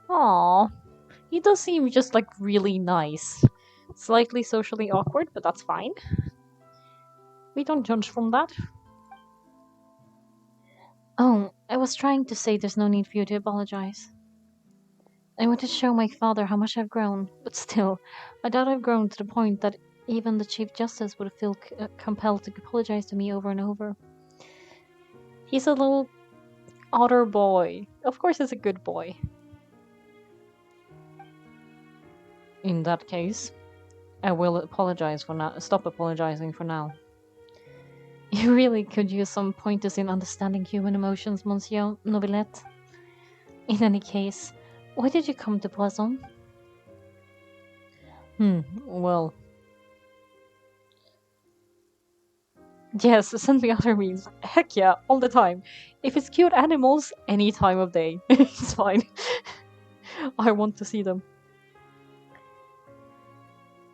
Aww. He does seem just like really nice. Slightly socially awkward, but that's fine. We don't judge from that. Oh, I was trying to say there's no need for you to apologize. I want to show my father how much I've grown, but still, I doubt I've grown to the point that even the Chief Justice would feel compelled to apologize to me over and over. He's a little otter boy. Of course he's a good boy. In that case, I will apologize for now. Stop apologizing for now. You really could use some pointers in understanding human emotions, Monsieur Nobilette. In any case, why did you come to Poisson? Well... Yes, send me other memes. Heck yeah, all the time. If it's cute animals, any time of day. It's fine. I want to see them.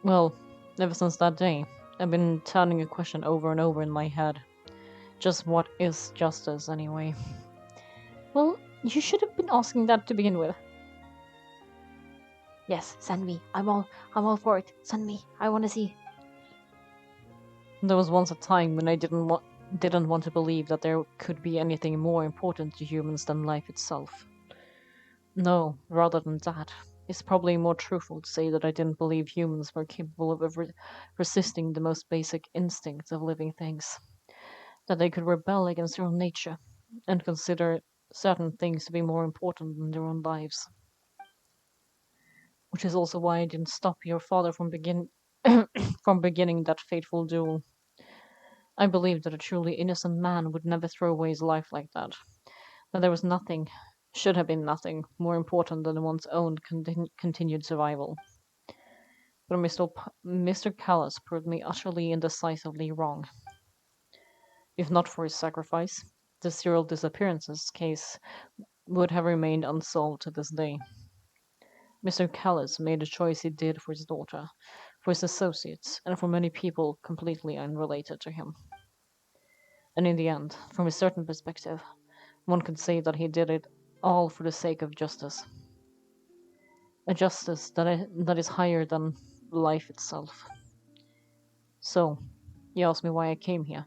Well, ever since that day, I've been turning a question over and over in my head. Just what is justice, anyway? Well, you should have been asking that to begin with. Yes, send me. I'm all for it. Send me. I want to see. There was once a time when I didn't want to believe that there could be anything more important to humans than life itself. No, rather than that, it's probably more truthful to say that I didn't believe humans were capable of resisting the most basic instincts of living things. That they could rebel against their own nature and consider certain things to be more important than their own lives. Which is also why I didn't stop your father from beginning that fateful duel. I believed that a truly innocent man would never throw away his life like that. That there was nothing, should have been nothing, more important than one's own continued survival. But Mr. Callas proved me utterly and decisively wrong. If not for his sacrifice, the serial disappearances case would have remained unsolved to this day. Mr. Callas made the choice he did for his daughter, for his associates, and for many people completely unrelated to him. And in the end, from a certain perspective, one could say that he did it all for the sake of justice. A justice that is higher than life itself. So, you asked me why I came here.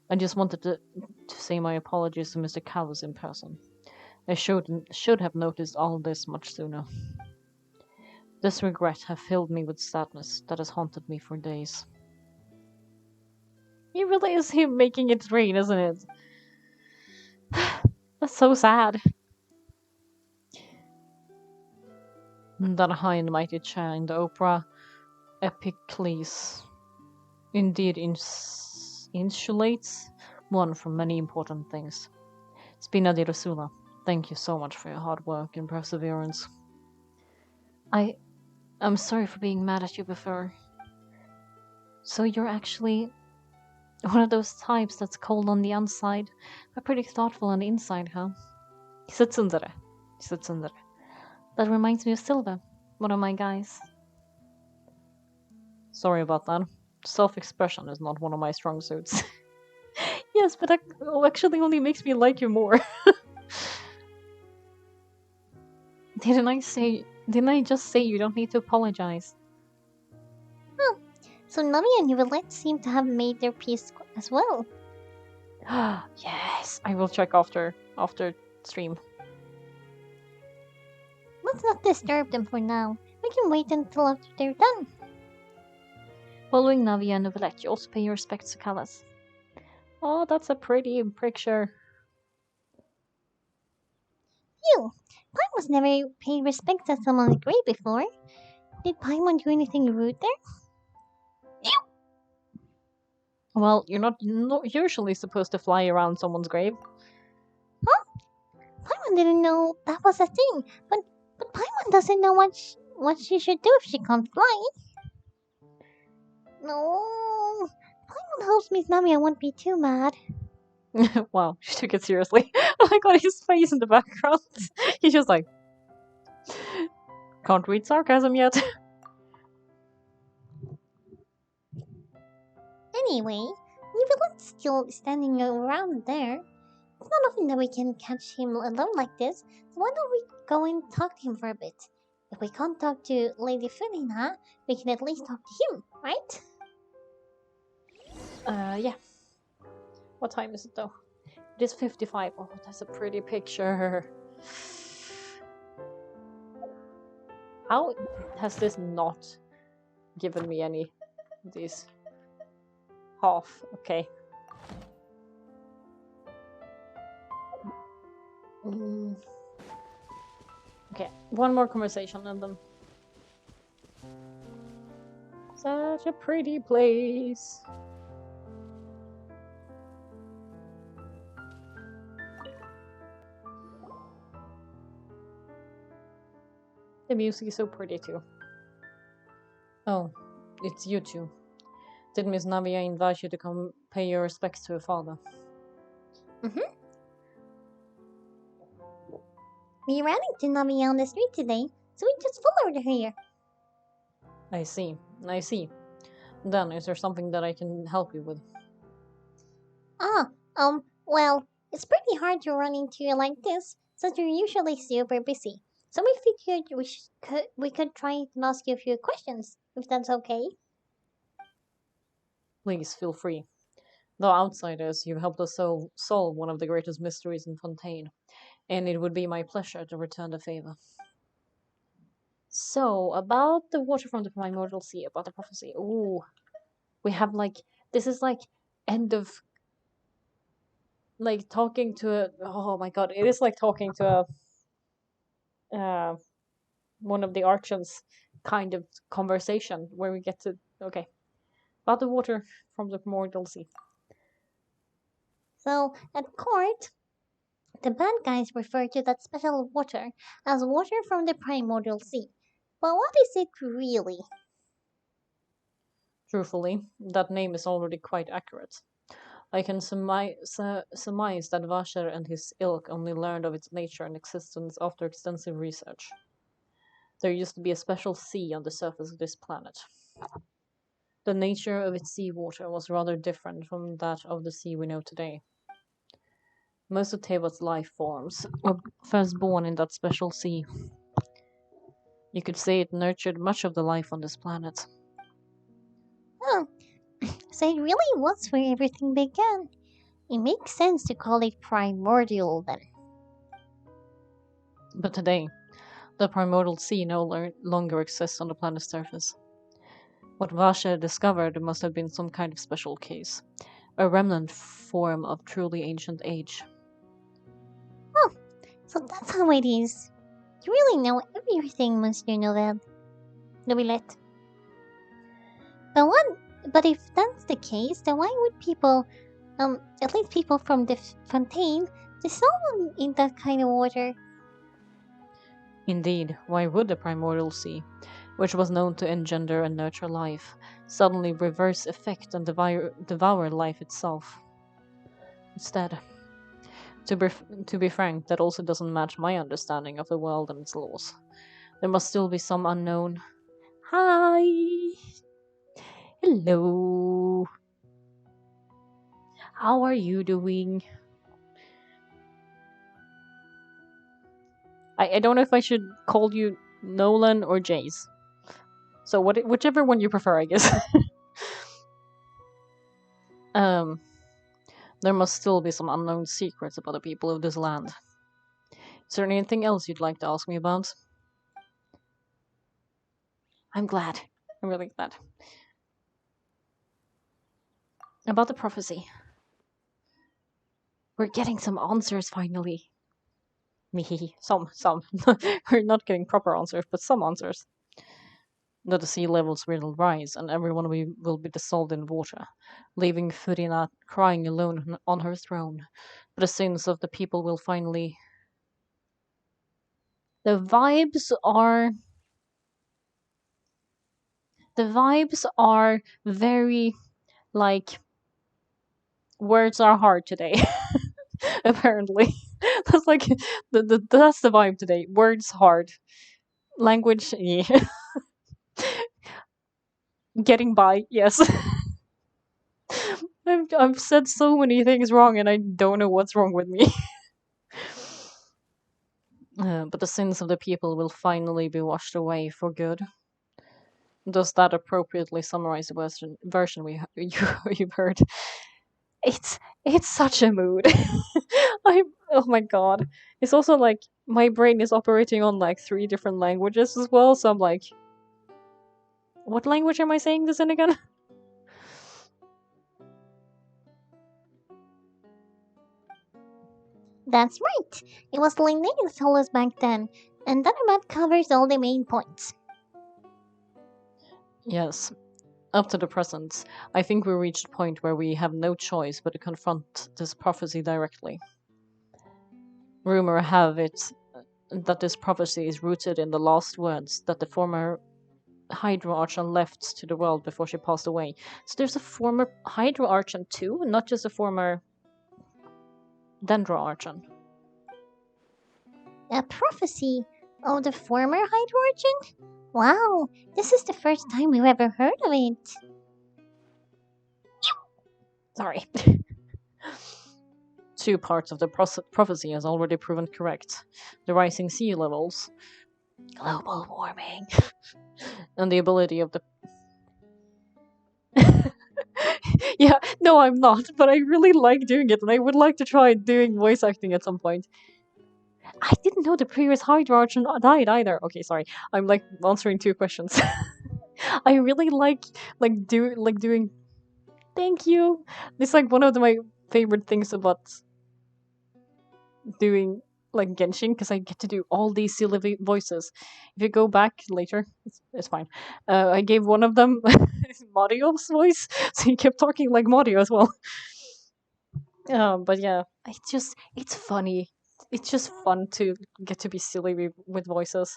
I just wanted to say my apologies to Mr. Callas in person. I should have noticed all this much sooner. This regret has filled me with sadness that has haunted me for days. It really is him making it rain, isn't it? That's so sad. That high and mighty chair in the opera Epicles indeed insulates one from many important things. Spina di Rosula, thank you so much for your hard work and perseverance. I'm sorry for being mad at you before. So you're actually one of those types that's cold on the outside, but pretty thoughtful on the inside, huh? Sitsundere. That reminds me of Silva, one of my guys. Sorry about that. Self-expression is not one of my strong suits. Yes, but that actually only makes me like you more. Didn't I just say you don't need to apologize? Oh, so Navi and Yuvalette seem to have made their peace as well. Yes, I will check after stream. Let's not disturb them for now. We can wait until after they're done. Following Navi and Novelette, you also pay your respects to Callas. Oh, that's a pretty picture. You! Paimon's never paid respect to someone's grave before. Did Paimon do anything rude there? Well, you're not usually supposed to fly around someone's grave. Paimon didn't know that was a thing, but Paimon doesn't know what she should do if she can't fly. No, Paimon hopes Miss Nami won't be too mad. Wow, she took it seriously. Oh my god, his face in the background. He's just like, can't read sarcasm yet. Anyway, Nivelette's still standing around there. It's not often that we can catch him alone like this, so why don't we go and talk to him for a bit? If we can't talk to Lady Felina, we can at least talk to him, right? Yeah. What time is it though? It is 55. Oh, that's a pretty picture. How has this not given me any of these? Half, okay. Okay, one more conversation and then. Such a pretty place. The music is so pretty too. Oh, it's you two. Did Miss Navia invite you to come pay your respects to her father? We ran into Nami on the street today, so we just followed her here. I see. Then, is there something that I can help you with? Well, it's pretty hard to run into you like this, since you're usually super busy. So we figured we could try and ask you a few questions, if that's okay. Please, feel free. Though outsiders, you've helped us solve one of the greatest mysteries in Fontaine, and it would be my pleasure to return the favor. So, about the water from the primordial sea, about the prophecy. Ooh, we have this is end of talking to a. Oh my god, it is like talking to a one of the archons kind of conversation where we get to about the water from the primordial sea. So, at court, the bad guys refer to that special water as water from the primordial sea. But what is it really? Truthfully, that name is already quite accurate. I can surmise that Vasher and his ilk only learned of its nature and existence after extensive research. There used to be a special sea on the surface of this planet. The nature of its seawater was rather different from that of the sea we know today. Most of Teva's life forms were first born in that special sea. You could say it nurtured much of the life on this planet. Oh, so it really was where everything began. It makes sense to call it primordial then. But today, the primordial sea no longer exists on the planet's surface. What Vasha discovered must have been some kind of special case, a remnant form of truly ancient age. Oh, so that's how it is. You really know everything, Monsieur Novelette. But if that's the case, then why would people, at least people from the Fontaine, dissolve in that kind of water? Indeed, why would the primordial sea, which was known to engender and nurture life, suddenly reverse effect and devour life itself? Instead, to be frank, that also doesn't match my understanding of the world and its laws. There must still be some unknown. Hi! Hello! How are you doing? I don't know if I should call you Nolan or Jace. So whichever one you prefer, I guess. There must still be some unknown secrets about the people of this land. Is there anything else you'd like to ask me about? I'm glad. I'm really glad. About the prophecy. We're getting some answers finally. Me, some. We're not getting proper answers, but some answers. That the sea levels will rise, and everyone will be dissolved in water, leaving Furina crying alone on her throne. But the sins of the people will finally. The vibes are. The vibes are very like words are hard today. Apparently, that's like that's the vibe today. Words hard, language yeah. Getting by, yes. I've said so many things wrong, and I don't know what's wrong with me. But the sins of the people will finally be washed away for good. Does that appropriately summarize the version you've heard? It's such a mood. Oh my god. It's also like my brain is operating on like 3 different languages as well, so I'm like, what language am I saying this in again? That's right. It was Linnaeus who told us back then, and that about covers all the main points. Yes. Up to the present, I think we reached a point where we have no choice but to confront this prophecy directly. Rumor have it that this prophecy is rooted in the last words that the former Hydra Archon left to the world before she passed away. So there's a former Hydra Archon too, not just a former Dendro Archon. A prophecy of the former Hydra Archon? Wow, this is the first time we've ever heard of it. Sorry. 2 parts of the prophecy has already proven correct. The rising sea levels, global warming, and the ability of the... Yeah, no, I'm not, but I really like doing it, and I would like to try doing voice acting at some point. I didn't know the previous Hydra Archon died either. Okay, sorry. I'm like answering 2 questions. I really like doing. Thank you. It's like one of my favorite things about doing like Genshin, because I get to do all these silly voices. If you go back later, it's fine. I gave one of them Mario's voice, so he kept talking like Mario as well. But yeah, it's funny. It's just fun to get to be silly with voices.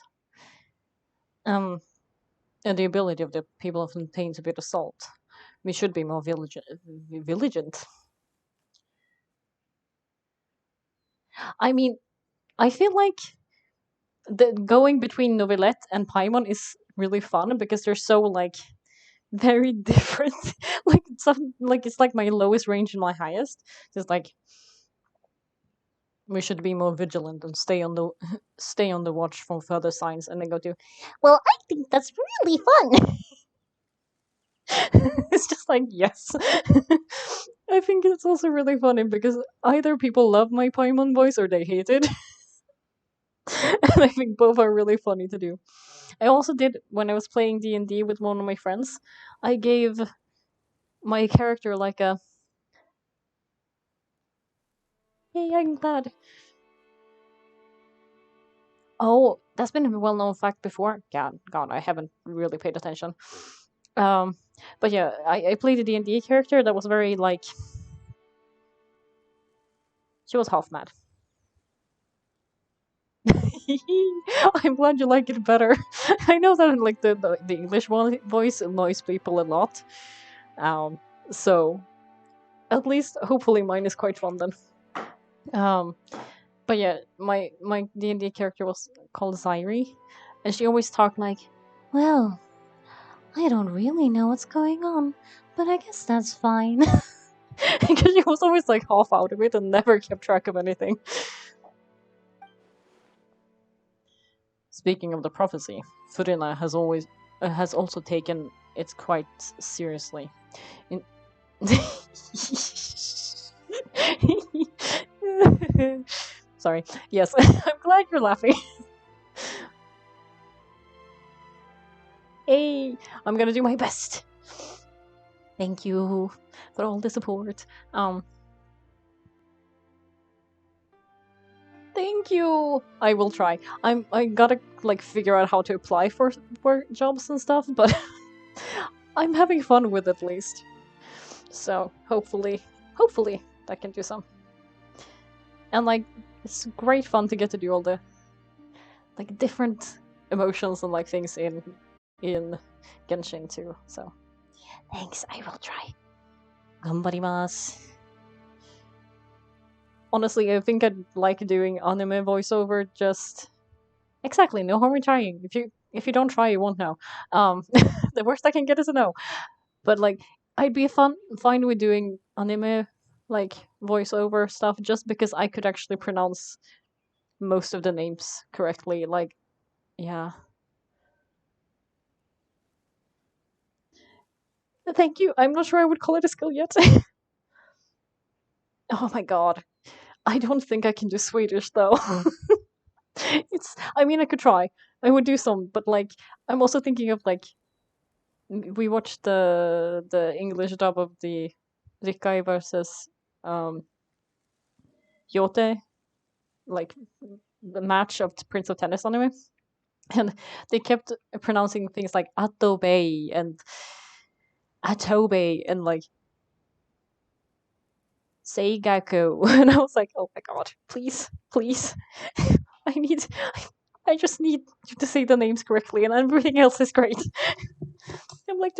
And the ability of the people of Fontaine to be the salt. We should be more vigilant. I mean, I feel like the going between Novelette and Paimon is really fun because they're so like very different. It's like my lowest range and my highest. Just like we should be more vigilant and stay on the watch for further signs, and then go to. Well, I think that's really fun. It's just like yes. I think it's also really funny because either people love my Paimon voice or they hate it. And I think both are really funny to do. I also did when I was playing D&D with one of my friends. I gave my character like a. Hey, I'm glad. Oh, that's been a well-known fact before. God, I haven't really paid attention. But yeah, I played a D&D character that was very like. She was half mad. I'm glad you like it better. I know that like the English voice annoys people a lot. So at least hopefully mine is quite fun then. But yeah, my D&D character was called Zairi, and she always talked like, "Well, I don't really know what's going on, but I guess that's fine." Because she was always like half out of it and never kept track of anything. Speaking of the prophecy, Furina has also taken it quite seriously. Sorry. Yes, I'm glad you're laughing. Hey, I'm gonna do my best. Thank you for all the support. Thank you. I will try. I gotta like figure out how to apply for jobs and stuff, but I'm having fun with it at least. So hopefully I can do some. And like it's great fun to get to do all the like different emotions and like things in Genshin too. So thanks, I will try. Ganbarimasu. Honestly, I think I'd like doing anime voiceover. Just exactly, no harm in trying. If you don't try, you won't know. The worst I can get is a no. But like, I'd be fine with doing anime like voiceover stuff just because I could actually pronounce most of the names correctly. Like, yeah. Thank you. I'm not sure I would call it a skill yet. Oh my god. I don't think I can do Swedish though. I mean I could try. I would do some, but like I'm also thinking of like we watched the English dub of the Rikai versus Yote, like the match of Prince of Tennis anime. And they kept pronouncing things like Atobe and Atobe and like Seigaku. And I was like, oh my god, please, please. I need I just need you to say the names correctly and everything else is great. I'm like,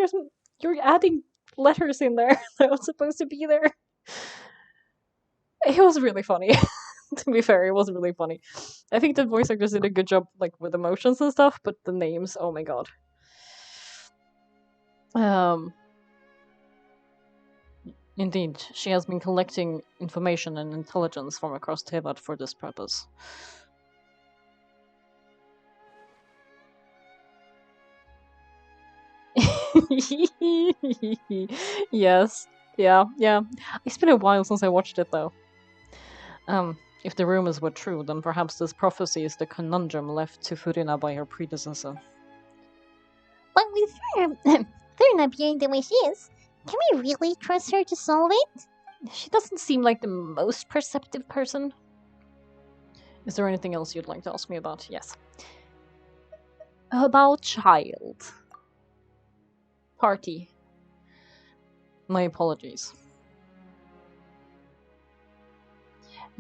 you're adding letters in there that was supposed to be there. It was really funny. To be fair, it was really funny. I think the voice actors did a good job, like with emotions and stuff, but the names, oh my god. Indeed, she has been collecting information and intelligence from across Tevat for this purpose. Yes, yeah. It's been a while since I watched it though. If the rumors were true, then perhaps this prophecy is the conundrum left to Furina by her predecessor. But with Furina being the way she is, can we really trust her to solve it? She doesn't seem like the most perceptive person. Is there anything else you'd like to ask me about? Yes. About child. Party. My apologies.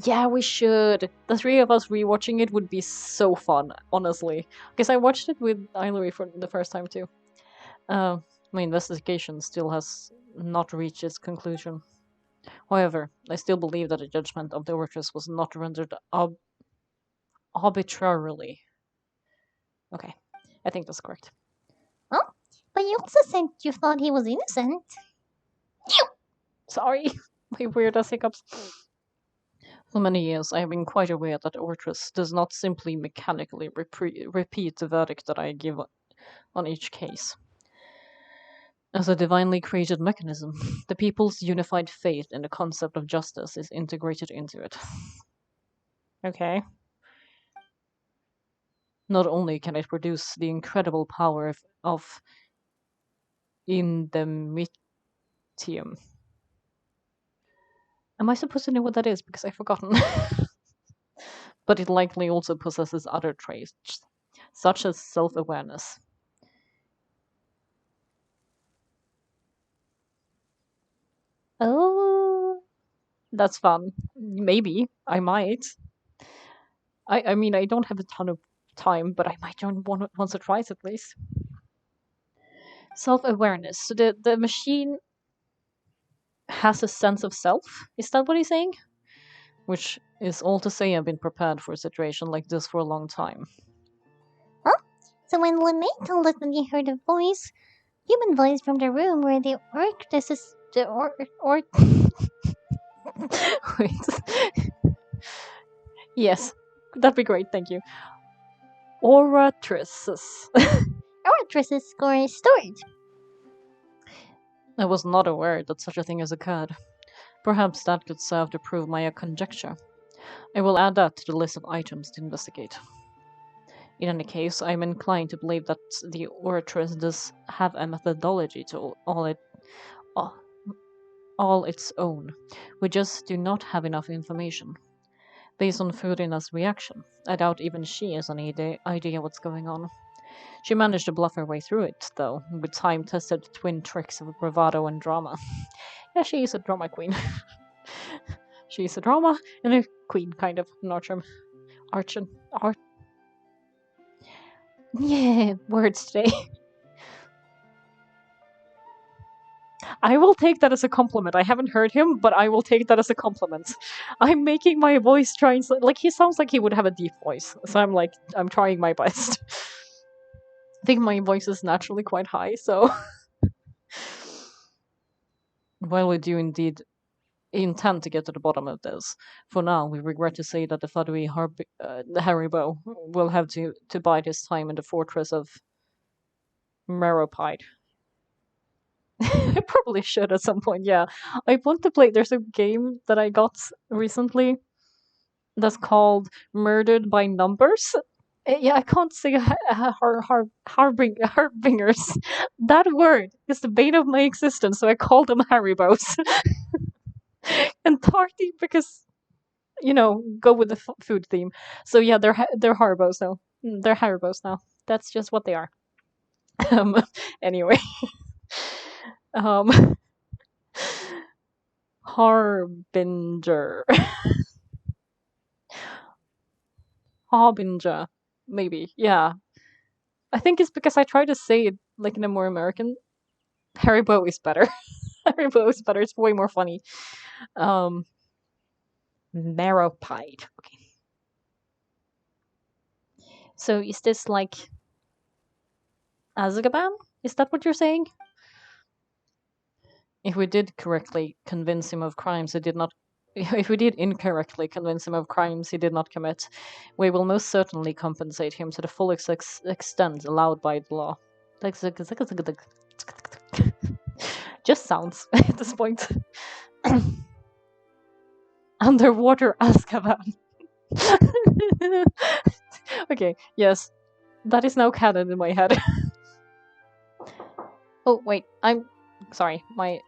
Yeah, we should. The three of us rewatching it would be so fun, honestly. Because I watched it with Ailery for the first time too. My investigation still has not reached its conclusion. However, I still believe that the judgment of the Orchress was not rendered arbitrarily. Okay, I think that's correct. Oh, but you also said you thought he was innocent. Sorry, my weird-ass hiccups. For many years, I have been quite aware that Orchress does not simply mechanically repeat the verdict that I give on each case. As a divinely created mechanism, the people's unified faith in the concept of justice is integrated into it. Okay. Not only can it produce the incredible power of indemnitium. Am I supposed to know what that is? Because I've forgotten. But it likely also possesses other traits, such as self-awareness. Oh, that's fun. Maybe. I might. I mean, I don't have a ton of time, but I might join once or twice at least. Self-awareness. So the machine has a sense of self? Is that what he's saying? Which is all to say I've been prepared for a situation like this for a long time. Huh? So when Lene told us that he heard a voice, human voice from the room where the Orchress is Wait. Yes, that'd be great, thank you. Oratrices. Orchress's score is stored. I was not aware that such a thing has occurred. Perhaps that could serve to prove my conjecture. I will add that to the list of items to investigate. In any case, I'm inclined to believe that the oratress does have a methodology to all its own. We just do not have enough information. Based on Furina's reaction, I doubt even she has any idea what's going on. She managed to bluff her way through it, though, with time-tested twin tricks of bravado and drama. Yeah, she is a drama queen. She's a drama and a queen, kind of. Archon. Yeah, words today. I will take that as a compliment. I haven't heard him, but I will take that as a compliment. I'm making my voice trying like he sounds like he would have a deep voice. So I'm trying my best. I think my voice is naturally quite high, so while we do indeed intend to get to the bottom of this, for now we regret to say that the Fadui Haribo will have to bide his time in the fortress of Meropide. I probably should at some point, yeah. I want to play. There's a game that I got recently that's called Murdered by Numbers. Yeah, I can't say harbingers. That word is the bane of my existence, so I call them Haribos. And Tarty because, go with the food theme. So yeah, they're Haribos now. They're Haribos now. That's just what they are. Anyway. Harbinger. Harbinger. Maybe. Yeah. I think it's because I try to say it like in a more American. Haribo is better. Haribo is better. It's way more funny. Meropide. Okay. So is this like Azkaban? Is that what you're saying? If we did correctly convince him of crimes he did not if we did incorrectly convince him of crimes he did not commit, we will most certainly compensate him to the full extent allowed by the law. Just sounds at this point. Underwater Azkaban. Okay, yes. That is now canon in my head. Oh, wait. I'm sorry. My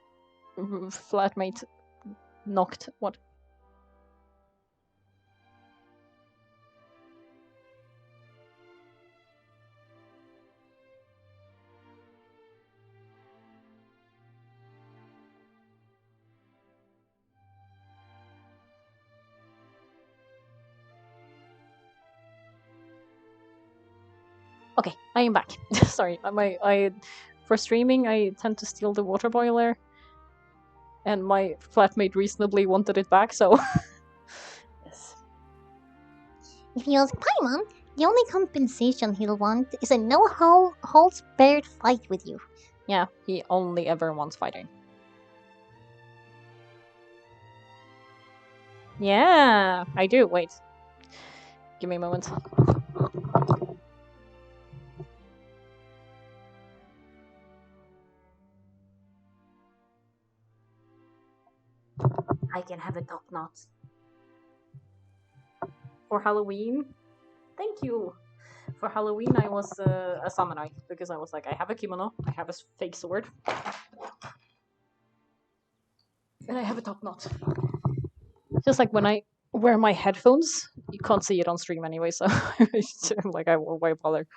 flatmate knocked. What? Okay, I am back. Sorry, for streaming I tend to steal the water boiler, and my flatmate reasonably wanted it back, so yes. If he asks Paimon, the only compensation he'll want is a holds barred fight with you. Yeah, he only ever wants fighting. Yeah, I do. Wait, give me a moment. I can have a top knot. For Halloween? Thank you! For Halloween, I was a samurai because I was like, I have a kimono, I have a fake sword, and I have a top knot. Just like when I wear my headphones, you can't see it on stream anyway, so like, why bother?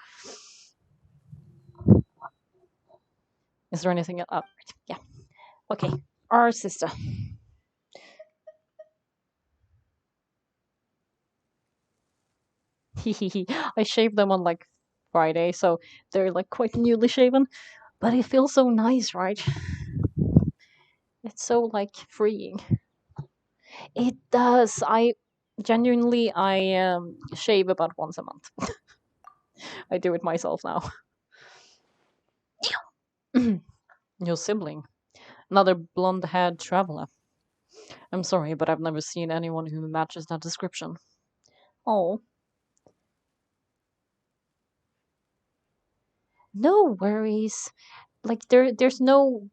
Is there anything else? Oh, right. Yeah. Okay. Our sister. I shaved them on like Friday, so they're like quite newly shaven. But it feels so nice, right? It's so like freeing. It does. I genuinely shave about once a month. I do it myself now. Your sibling, another blonde-haired traveler. I'm sorry, but I've never seen anyone who matches that description. Oh. No worries. Like there's no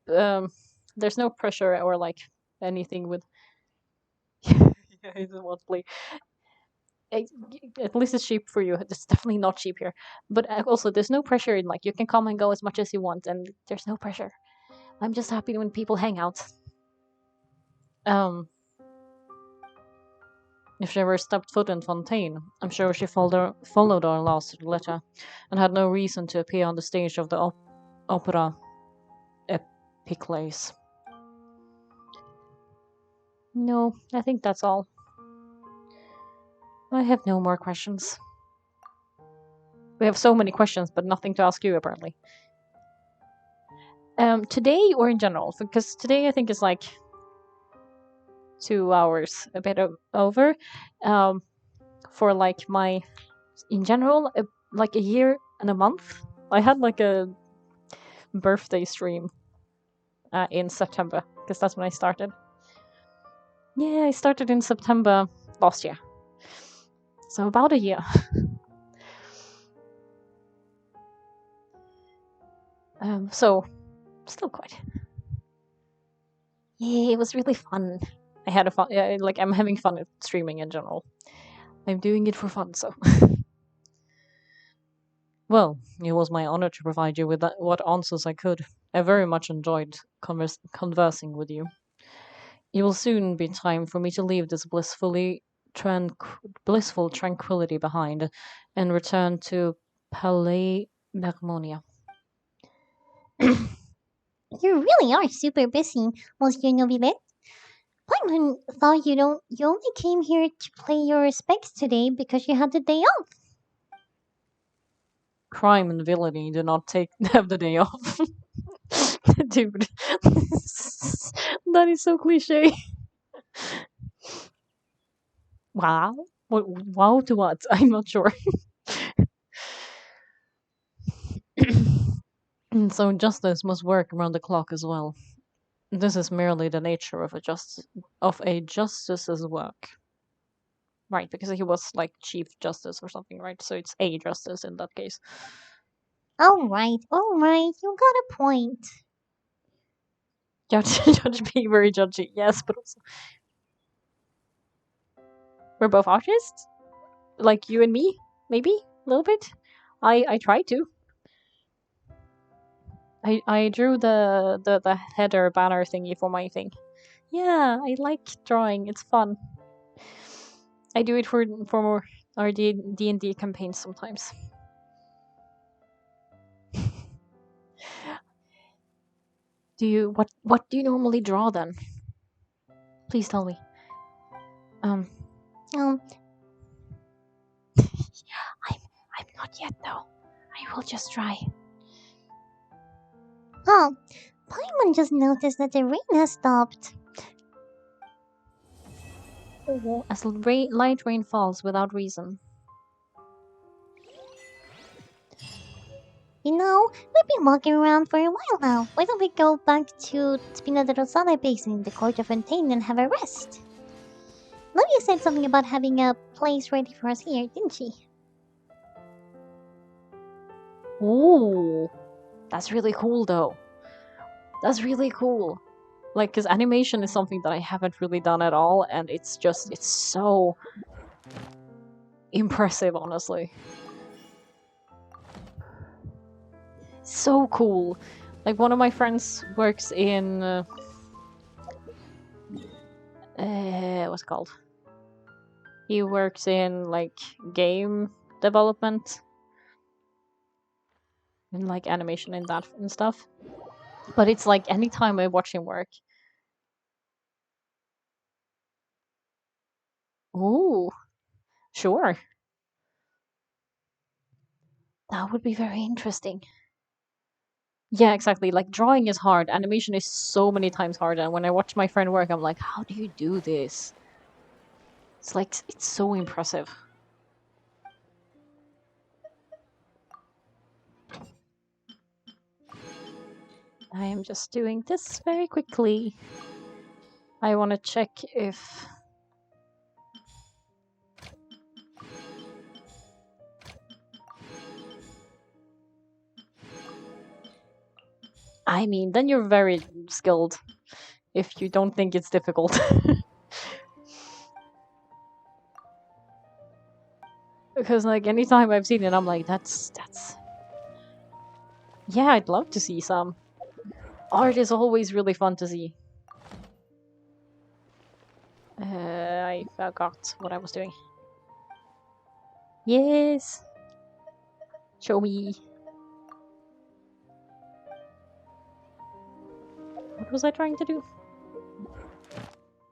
pressure or like anything with. Yeah, I don't want to play. At least it's cheap for you. It's definitely not cheap here. But also, there's no pressure in like you can come and go as much as you want, and there's no pressure. I'm just happy when people hang out. If she ever stepped foot in Fontaine, I'm sure she followed our last letter, and had no reason to appear on the stage of the opera Epicles. No, I think that's all. I have no more questions. We have so many questions, but nothing to ask you, apparently. Today or in general? Because today I think is like 2 hours, a bit over. For like my, in general, like a year and a month. I had like a birthday stream in September, because that's when I started. Yeah, I started in September last year. So about a year. So still quite. Yeah, it was really fun. I had a fun, like I'm having fun at streaming in general. I'm doing it for fun, so. Well, it was my honor to provide you with what answers I could. I very much enjoyed conversing with you. It will soon be time for me to leave this blissful tranquility behind and return to Palais Mermonia. You really are super busy, Monsieur Nobilet. Paimon thought you only came here to play your respects today because you had the day off. Crime and villainy do not have the day off. Dude, that is so cliche. Wow. Wow to what? I'm not sure. So justice must work around the clock as well. This is merely the nature of a justice's work. Right, because he was like chief justice or something, right? So it's a justice in that case. Alright, you got a point. Judge being very judgy, yes, but also we're both artists, like you and me, maybe a little bit. I tried to. I drew the header banner thingy for my thing. Yeah, I like drawing. It's fun. I do it for our D&D campaigns sometimes. What do you normally draw then? Please tell me. Um, I'm not yet though. I will just try. oh, Paimon just noticed that the rain has stopped. As light rain falls without reason. You know, we've been walking around for a while now. Why don't we go back to Spina de Rosada Basin in the Court of Fontaine and have a rest? Lydia said something about having a place ready for us here, didn't she? Ooh, that's really cool though. That's really cool. Like, because animation is something that I haven't really done at all, and it's so impressive, honestly. So cool. Like, one of my friends works in what's it called? He works in like game development and like animation in that and stuff. But it's like anytime I watch him work. Ooh, sure. That would be very interesting. Yeah, exactly. Like drawing is hard. Animation is so many times harder. And when I watch my friend work, I'm like, how do you do this? It's like it's so impressive. I am just doing this very quickly. I want to check if I mean, then you're very skilled. if you don't think it's difficult. Because like anytime I've seen it, I'm like, that's yeah, I'd love to see some. Art is always really fun to see. I forgot what I was doing. Yes. Show me. What was I trying to do?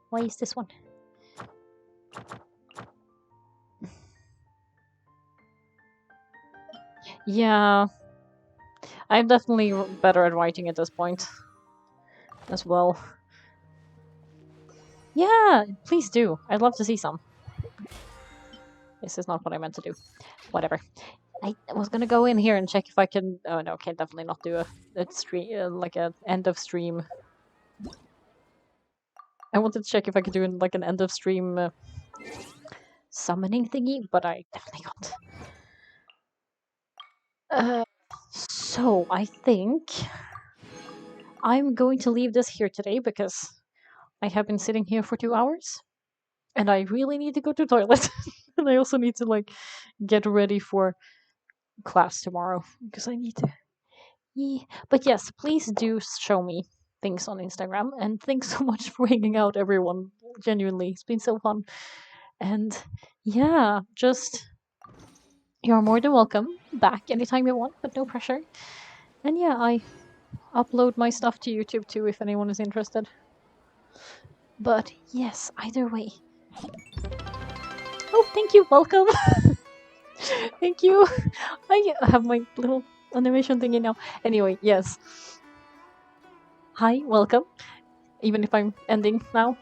Why is this one? Yeah. I'm definitely better at writing at this point. As well. Yeah, please do. I'd love to see some. This is not what I meant to do. Whatever. I was gonna go in here and check if I can. Oh no, can definitely not do a stream like a end of stream. I wanted to check if I could do like an end of stream summoning thingy, but I definitely can't. So I think I'm going to leave this here today because I have been sitting here for 2 hours, and I really need to go to the toilet, and I also need to like get ready for class tomorrow because I need to. Yeah. But yes, please do show me things on Instagram, and thanks so much for hanging out, everyone. Genuinely, it's been so fun. And yeah, just you're more than welcome back anytime you want, but no pressure. And yeah, I upload my stuff to YouTube too if anyone is interested. But yes, either way. Oh, thank you, welcome. Thank you. I have my little animation thingy now. Anyway, yes. Hi, welcome. Even if I'm ending now.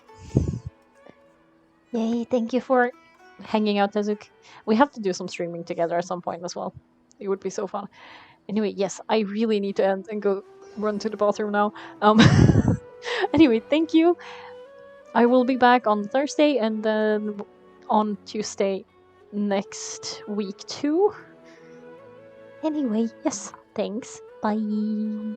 Yay, thank you for hanging out, Tezuk. We have to do some streaming together at some point as well. It would be so fun. Anyway, yes, I really need to end and go run to the bathroom now. Anyway, thank you. I will be back on Thursday and then on Tuesday next week too. Anyway, yes, thanks. Bye.